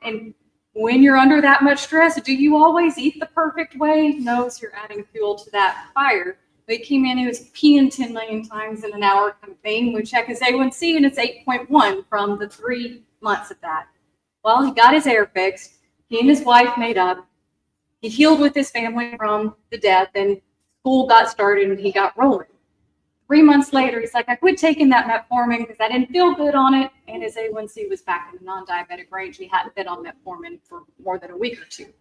And when you're under that much stress, do you always eat the perfect way? No, so you're adding fuel to that fire. But he came in, he was peeing 10 million times in an hour kind of thing. We check his A1C, and it's 8.1 from the 3 months of that. Well, he got his air fixed. He and his wife made up. He healed with his family from the death, and school got started, and he got rolling. 3 months later, he's like, I quit taking that metformin because I didn't feel good on it, and his A1C was back in the non-diabetic range. He hadn't been on metformin for more than a week or two.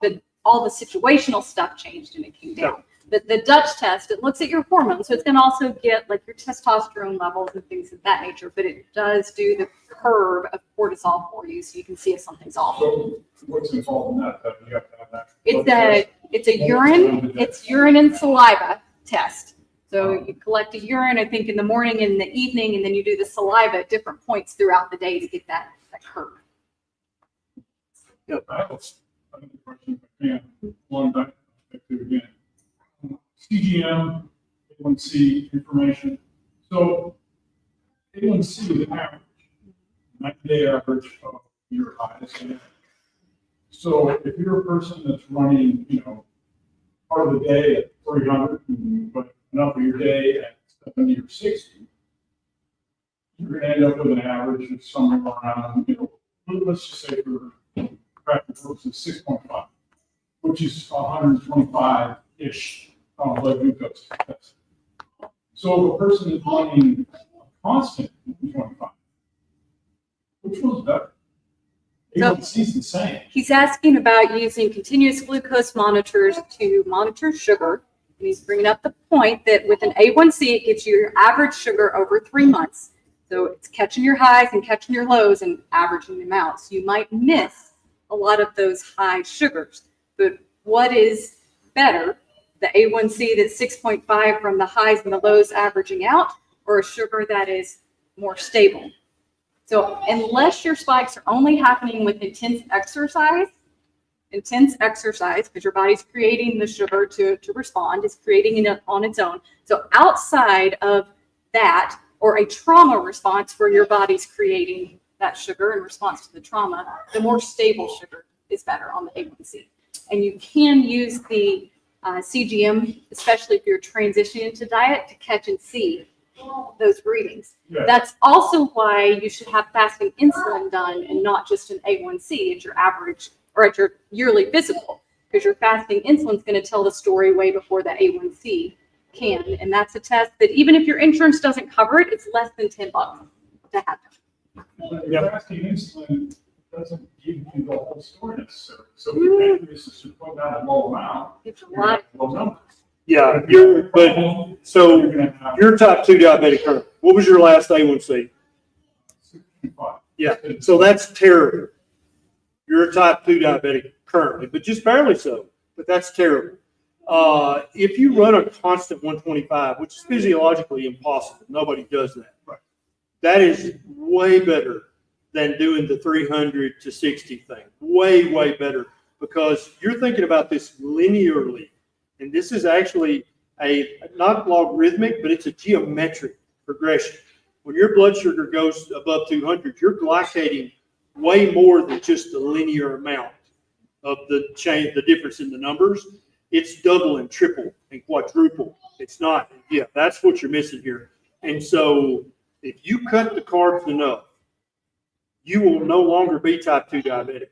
But all the situational stuff changed, and it came down. But the Dutch test, it looks at your hormones, so it's going to also get like your testosterone levels and things of that nature, but it does do the curve of cortisol for you, so you can see if something's off. So what's involved in that? That you have to have that. It's a urine and saliva test. So you collect a urine, I think, in the morning and in the evening, and then you do the saliva at different points throughout the day to get that curve. I have another question, if I can. One back to again. CGM, A1C information. So A1C is an average, 90-day average of your highest. So if you're a person that's running, part of the day at 300, but enough of your day at 70 or 60, you're going to end up with an average of somewhere around, let's just say for practical purposes, 6.5, which is 125-ish blood glucose test. So if a person is running a constant 25, which one's better? A1C's the same. He's asking about using continuous glucose monitors to monitor sugar. And he's bringing up the point that with an A1C, it gives you your average sugar over 3 months. So it's catching your highs and catching your lows and averaging them out. So you might miss a lot of those high sugars. But what is better, the A1C that's 6.5 from the highs and the lows averaging out, or a sugar that is more stable? So unless your spikes are only happening with intense exercise, because your body's creating the sugar to respond, it's creating it on its own. So outside of that, or a trauma response where your body's creating that sugar in response to the trauma, the more stable sugar is better on the A1C. And you can use the CGM, especially if you're transitioning into diet, to catch and see those readings. Yeah. That's also why you should have fasting insulin done and not just an A1C at your average or at your yearly physical, because your fasting insulin is going to tell the story way before the A1C can. And that's a test that even if your insurance doesn't cover it, it's less than $10 to have. But Yeah. fasting insulin doesn't give you the whole story necessarily. So the pancreas is to put down a low amount. It's a lot. Low numbers. Yeah, so You're gonna have you're type 2 diabetic currently. What was your last A1C? 65. Yeah, so that's terrible. You're a type 2 diabetic currently, but just barely so, but that's terrible. If you run a constant 125, which is physiologically impossible, nobody does that. Right. That is way better than doing the 300 to 60 thing. Way, way better, because you're thinking about this linearly. And this is actually not logarithmic, but it's a geometric progression. When your blood sugar goes above 200, you're glycating way more than just the linear amount of the change, the difference in the numbers. It's double and triple and quadruple. It's not. Yeah, that's what you're missing here. And so if you cut the carbs enough, you will no longer be type 2 diabetic.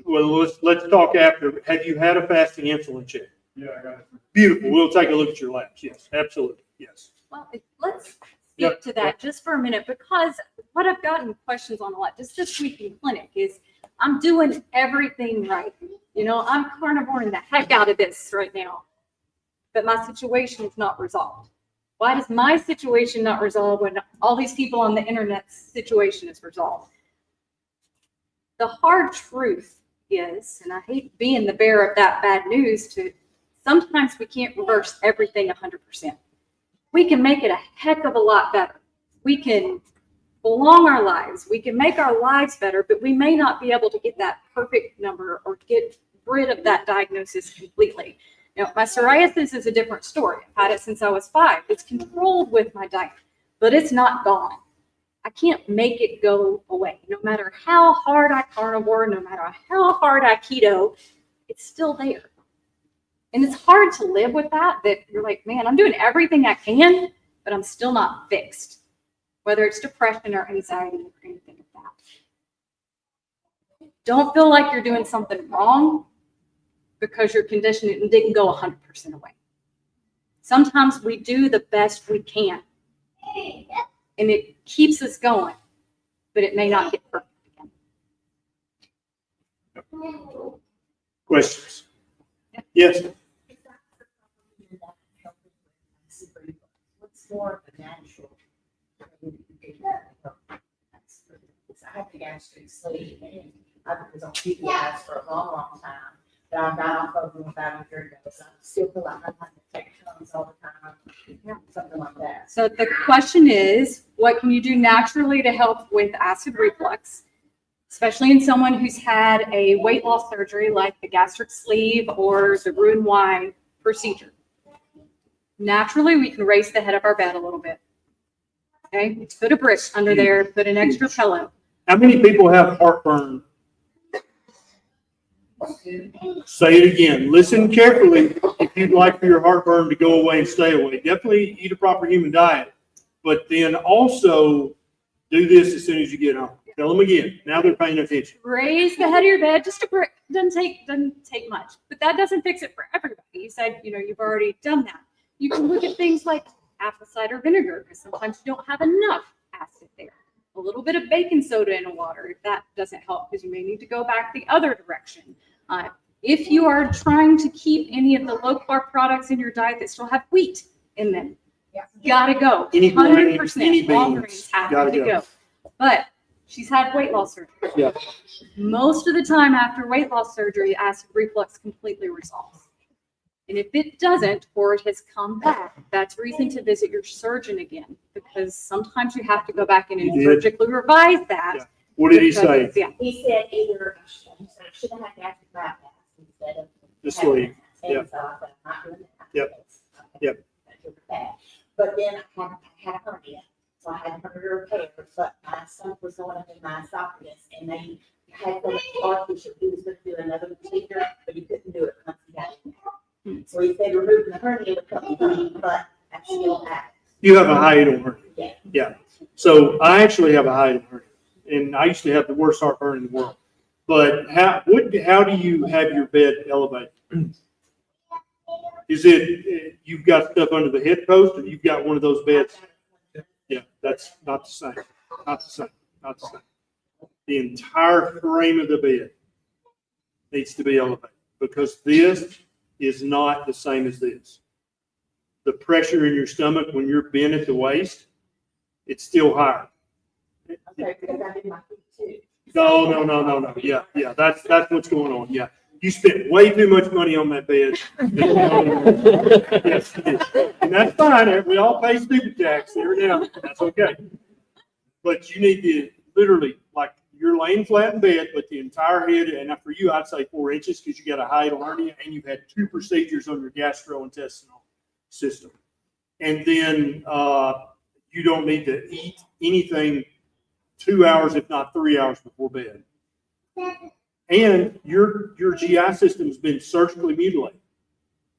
Well, let's talk after. Have you had a fasting insulin check? Yeah, I got it. Beautiful. We'll take a look at your labs. Yes, absolutely. Yes. Well, let's Yep. speak to that just for a minute, because what I've gotten questions on a lot just this week in clinic is I'm doing everything right. You know, I'm carnivoring the heck out of this right now, but my situation is not resolved. Why does my situation not resolve when all these people on the internet's situation is resolved? The hard truth is, and I hate being the bearer of that bad news, sometimes we can't reverse everything 100%. We can make it a heck of a lot better. We can prolong our lives. We can make our lives better, but we may not be able to get that perfect number or get rid of that diagnosis completely. Now, my psoriasis is a different story. I've had it since I was 5. It's controlled with my diet, but it's not gone. I can't make it go away. No matter how hard I carnivore, no matter how hard I keto, it's still there. And it's hard to live with that you're like, man, I'm doing everything I can, but I'm still not fixed. Whether it's depression or anxiety or anything like that. Don't feel like you're doing something wrong because your condition didn't go 100% away. Sometimes we do the best we can. And it keeps us going, but it may not get perfect again. Questions? Yes. What's more of a natural? I have the gastric sleeve, and I was on PPIs for a long, long time. But I got off of them about a year ago, so I still feel like I'm having to take tons all the time, something like that. So the question is, what can you do naturally to help with acid reflux, especially in someone who's had a weight loss surgery like the gastric sleeve or the Roux-en-Y procedure? Naturally, we can raise the head of our bed a little bit. Okay, put a brick under there, put an extra pillow. How many people have heartburn? Say it again. Listen carefully if you'd like for your heartburn to go away and stay away. Definitely eat a proper human diet, but then also do this as soon as you get home. Tell them again. Now they're paying attention. Raise the head of your bed, just a brick. Doesn't take much, but that doesn't fix it for everybody. You said, you've already done that. You can look at things like apple cider vinegar, because sometimes you don't have enough acid there. A little bit of baking soda in the water, if that doesn't help, because you may need to go back the other direction. If you are trying to keep any of the low-carb products in your diet that still have wheat in them, gotta go. Any grain, 100%. any All beans, grains have gotta to go. go. But she's had weight loss surgery. Yeah. Most of the time after weight loss surgery, acid reflux completely resolves. And if it doesn't, or it has come back, that's reason to visit your surgeon again, because sometimes you have to go back in and You did? surgically revise that. Yeah. What did he because say? it's- Yeah. He said either, I should have had gastric bypass instead of. The sleeve. And Yep. so I said, I'm not doing that. Yep. Yep. with that. But then I had a hernia, so I had hernia repair, but my stuff was going up in my esophagus, and they had so much scar tissue, he was going to do another procedure, but he couldn't do it once he got in there. So he said removing the hernia would help me, but I still have it. You have a hiatal hernia. Yeah. Yeah. So I actually have a hiatal hernia, and I used to have the worst heartburn in the world. But how do you have your bed elevated? Is it, you've got stuff under the head post, or you've got one of those beds? Yeah, that's not the same. Not the same. Not the same. The entire frame of the bed needs to be elevated, because this is not the same as this. The pressure in your stomach when you're bent at the waist, it's still higher. Okay, because I did my feet too. No. Yeah, that's what's going on. Yeah. You spent way too much money on that bed. Yes, you did. And that's fine. We all pay stupid tax every now and then. That's okay. But you need to literally, like, you're laying flat in bed, but the entire head, and for you, I'd say 4 inches, because you got a hiatal hernia and you've had 2 procedures on your gastrointestinal system. And then you don't need to eat anything 2 hours, if not 3 hours before bed. And your GI system has been surgically mutilated.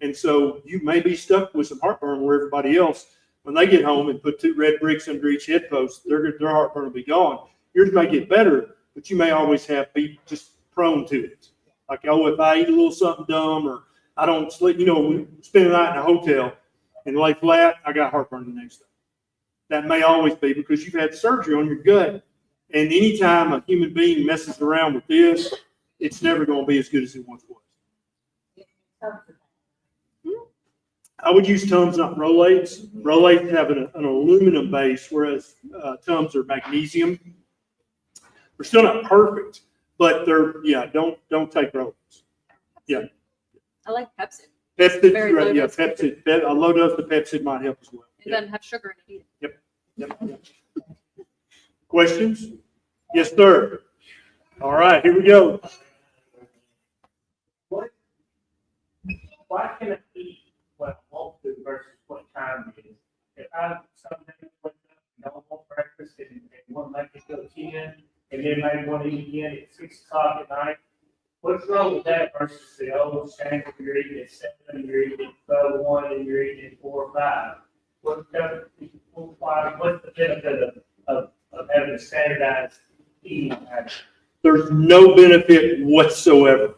And so you may be stuck with some heartburn where everybody else, when they get home and put 2 red bricks under each head post, their heartburn will be gone. Yours may get better, but you may always be just prone to it. Like, oh, if I eat a little something dumb, or I don't sleep, we spend a night in a hotel and lay flat, I got heartburn the next day. That may always be because you've had surgery on your gut. And anytime a human being messes around with this, it's never going to be as good as it once was. I would use Tums, not Rolaids. Rolaids have an aluminum base, whereas Tums are magnesium. They're still not perfect, but don't take Rolaids. Yeah. I like Pepsi. Pepsid, Very low right, yeah, dose. Pepsid. A low dose of Pepsid might help as well. It Yeah. doesn't have sugar in it either. Yep. Questions? Yes, sir. All right, here we go. Why can I eat what I want to versus what time it is? If I sometimes wake up and don't want breakfast and want to make it go 10, and then maybe want to eat again at 6 o'clock at night, what's wrong with that versus the old standard you're eating at 7, and you're eating at 12, 1, and you're eating at 4 or 5? What's the benefit of having a standardized eating pattern? There's no benefit whatsoever.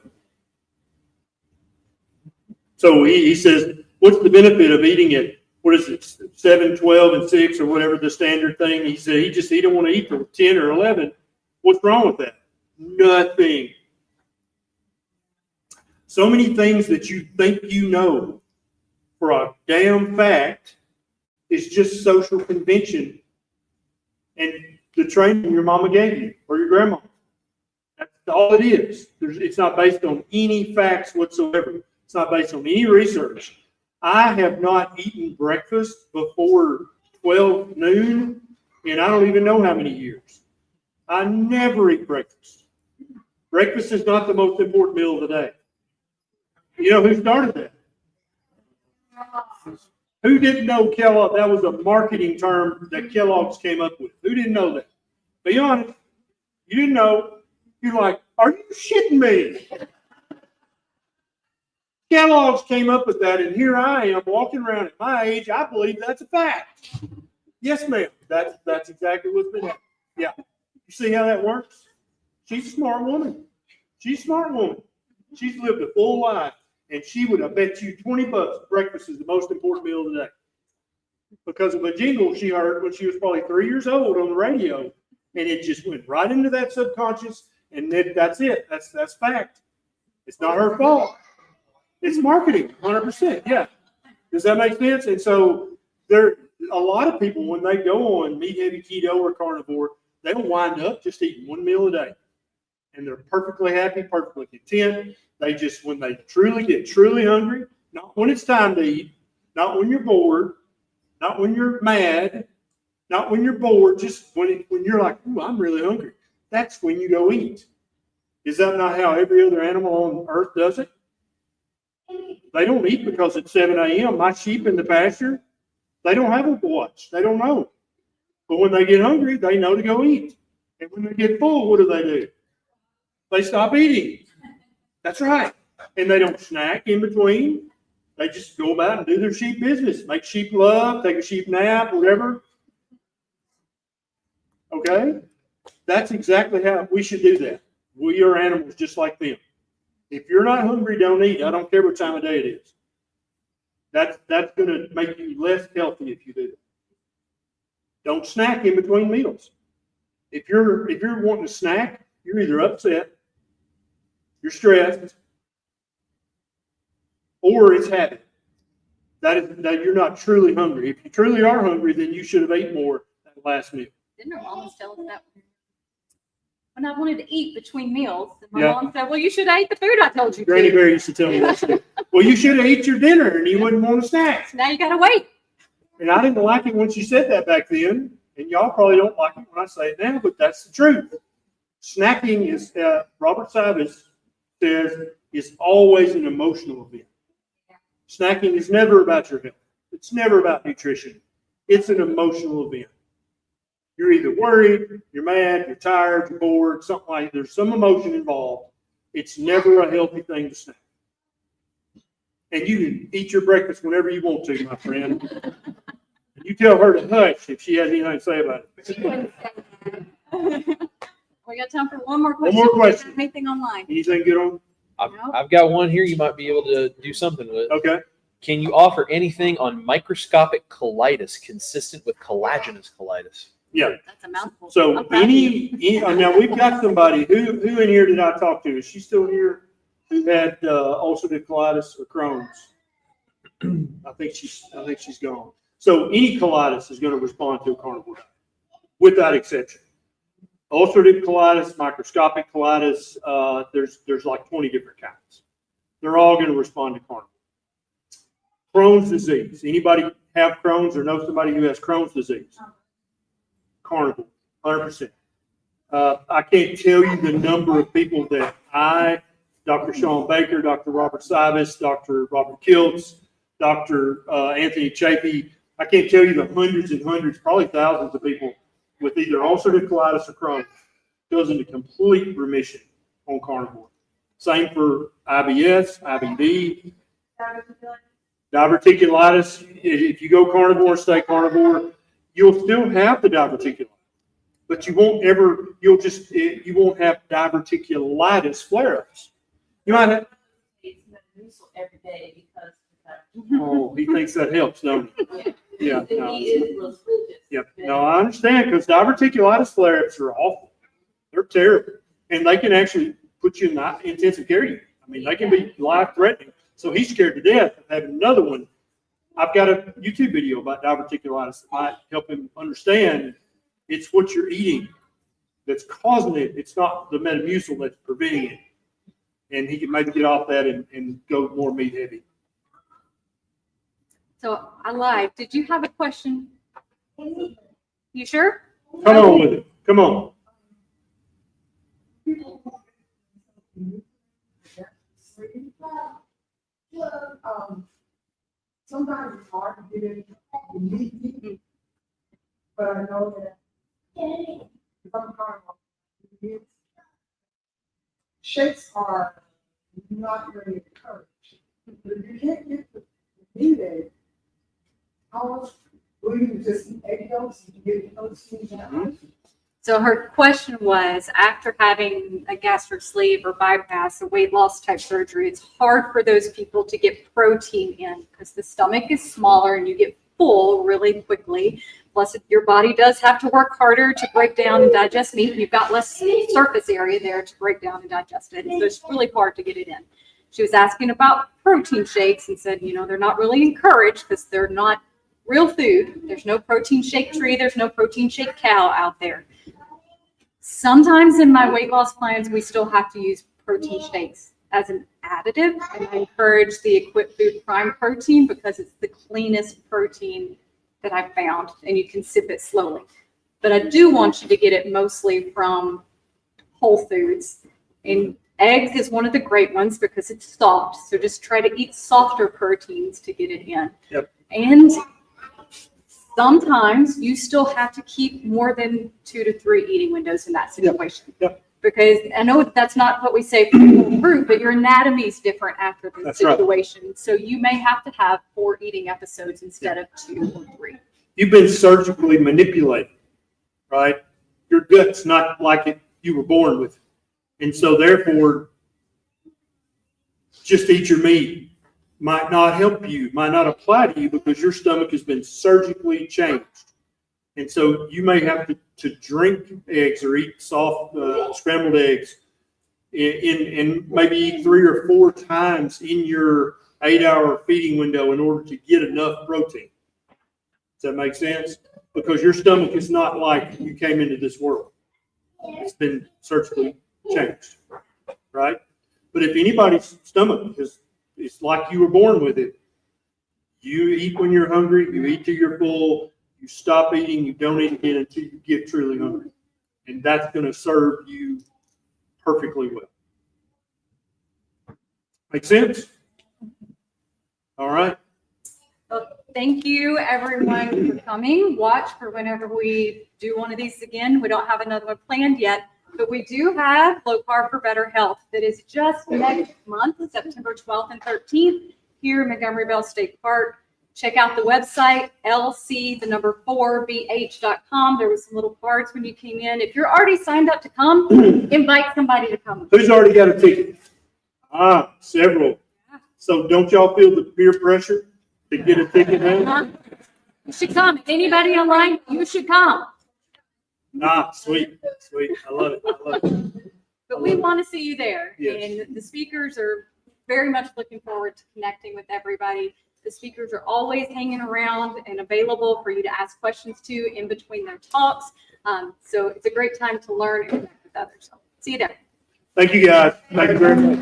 So he says, what's the benefit of eating it? What is it, 7, 12, and 6, or whatever the standard thing? He said he don't want to eat till 10 or 11. What's wrong with that? Nothing. So many things that you think you know for a damn fact is just social convention and the training your mama gave you or your grandma. That's all it is. It's not based on any facts whatsoever. It's not based on any research. I have not eaten breakfast before 12 noon, and I don't even know how many years. I never eat breakfast. Breakfast is not the most important meal of the day. You know who started that? Who didn't know Kellogg? That was a marketing term that Kellogg's came up with. Who didn't know that? Be honest. You didn't know. You're like, are you shitting me? Kellogg's came up with that, and here I am walking around at my age. I believe that's a fact. Yes, ma'am. That's exactly what's been happening. Yeah. You see how that works? She's a smart woman. She's a smart woman. She's lived a full life, and she would, I bet you $20, breakfast is the most important meal of the day. Because of a jingle she heard when she was probably 3 years old on the radio, and it just went right into that subconscious, and that's it. That's fact. It's not her fault. It's marketing, 100%. Yeah. Does that make sense? And so a lot of people, when they go on meat heavy keto or carnivore, they'll wind up just eating one meal a day. And they're perfectly happy, perfectly content. They just, when they get truly hungry, not when it's time to eat, not when you're bored, not when you're mad, not when you're bored, just when you're like, ooh, I'm really hungry. That's when you go eat. Is that not how every other animal on earth does it? They don't eat because it's 7 a.m. My sheep in the pasture, They don't have a watch. They don't know. But when they get hungry, they know to go eat. And when they get full, what do? They stop eating. That's right. And they don't snack in between. They just go about and do their sheep business. Make sheep love, take a sheep nap, whatever. Okay? That's exactly how we should do that. We are animals just like them. If you're not hungry, don't eat. I don't care what time of day it is. That's going to make you less healthy if you do that. Don't snack in between meals. If you're wanting to snack, you're either upset, you're stressed, or it's habit. That you're not truly hungry. If you truly are hungry, then you should have ate more that last meal. Didn't our mom tell us that? When I wanted to eat between meals, and my Yeah. mom said, well, you should have ate the food I told you Granny to. Bear used to tell me that too. Well, you should have ate your dinner and you wouldn't want a snack. Now you gotta wait. And I didn't like it when she said that back then. And y'all probably don't like it when I say it now, but that's the truth. Snacking is, Robert Savage says, is always an emotional event. Snacking is never about your health. It's never about nutrition. It's an emotional event. You're either worried, you're mad, you're tired, you're bored, something like that. There's some emotion involved. It's never a healthy thing to snack. And you can eat your breakfast whenever you want to, my friend. You tell her to hush if she has anything to say about it. We got time for one more One question. more question. Anything online? Anything good on? I've got one here you might be able to do something with. Okay. Can you offer anything on microscopic colitis consistent with collagenous colitis? Yeah. That's a mouthful. So I'm proud of you. now we've got somebody who in here did I talk to? Is she still here? Who had ulcerative colitis or Crohn's? I think she's gone. So any colitis is going to respond to a carnivore diet, without exception. Ulcerative colitis, microscopic colitis, there's like 20 different kinds. They're all going to respond to carnivore. Crohn's disease. Anybody have Crohn's or know somebody who has Crohn's disease? Carnivore, 100%. I can't tell you the number of people that Dr. Sean Baker, Dr. Robert Sybus, Dr. Robert Kiltz, Dr. Anthony Chafee, I can't tell you the hundreds and hundreds, probably thousands of people with either ulcerative colitis or Crohn's goes into complete remission on carnivore. Same for IBS, IBD, diverticulitis. If you go carnivore, stay carnivore, you'll still have the diverticulitis, but you won't have diverticulitis flare-ups. You might have. Every day because. Oh, he thinks that helps, don't he? Yeah. No. He is religious. Yep. No, I understand because diverticulitis flare-ups are awful. They're terrible, and they can actually put you in intensive care unit. I mean, they can be life-threatening. So he's scared to death of having another one. I've got a YouTube video about diverticulitis that might help him understand it's what you're eating that's causing it. It's not the Metamucil that's preventing it. And he can maybe get off that and go more meat heavy. So I lied. Did you have a question? You sure? Come on with it. Come on. Sometimes it's hard to get in the meat, but I know that some kind of shakes are not really encouraged. But if you can't get the meat in, how will you just eat egg yolks and get those things out? So her question was, after having a gastric sleeve or bypass, a weight loss type surgery, it's hard for those people to get protein in because the stomach is smaller and you get full really quickly. Plus, your body does have to work harder to break down and digest meat. You've got less surface area there to break down and digest it. So it's really hard to get it in. She was asking about protein shakes and said, they're not really encouraged because they're not real food. There's no protein shake tree. There's no protein shake cow out there. Sometimes in my weight loss plans, we still have to use protein shakes as an additive. And I encourage the Equip Food Prime protein because it's the cleanest protein that I've found, and you can sip it slowly. But I do want you to get it mostly from whole foods. And eggs is one of the great ones because it's soft. So just try to eat softer proteins to get it in. Yep. And Sometimes you still have to keep more than 2 to 3 eating windows in that situation. Yep. Because I know that's not what we say for the whole group, but your anatomy is different after the That's right. situation. So you may have to have 4 eating episodes instead of 2 or 3. You've been surgically manipulated, right? Your gut's not like it you were born with. And so therefore, just eat your meat might not help you, might not apply to you because your stomach has been surgically changed. And so you may have to drink eggs or eat soft scrambled eggs and maybe eat 3 or 4 times in your 8-hour feeding window in order to get enough protein. Does that make sense? Because your stomach is not like you came into this world. It's been surgically changed, right? But if anybody's stomach is like you were born with it, you eat when you're hungry, you eat till you're full, you stop eating, you don't eat again until you get truly hungry. And that's going to serve you perfectly well. Make sense? All right. Well, thank you everyone for coming. Watch for whenever we do one of these again. We don't have another one planned yet, but we do have Low Carb for Better Health that is just next month, September 12th and 13th here in Montgomery Bell State Park. Check out the website, lc4bh.com. There was some little cards when you came in. If you're already signed up to come, invite somebody to come. Who's already got a ticket? Several. So don't y'all feel the peer pressure to get a ticket now? You should come. Anybody online, you should come. Sweet. I love it. But we want to see you there. Yes. And the speakers are very much looking forward to connecting with everybody. The speakers are always hanging around and available for you to ask questions to in between their talks. So it's a great time to learn and connect with others. So see you there. Thank you, guys. Thank you very much.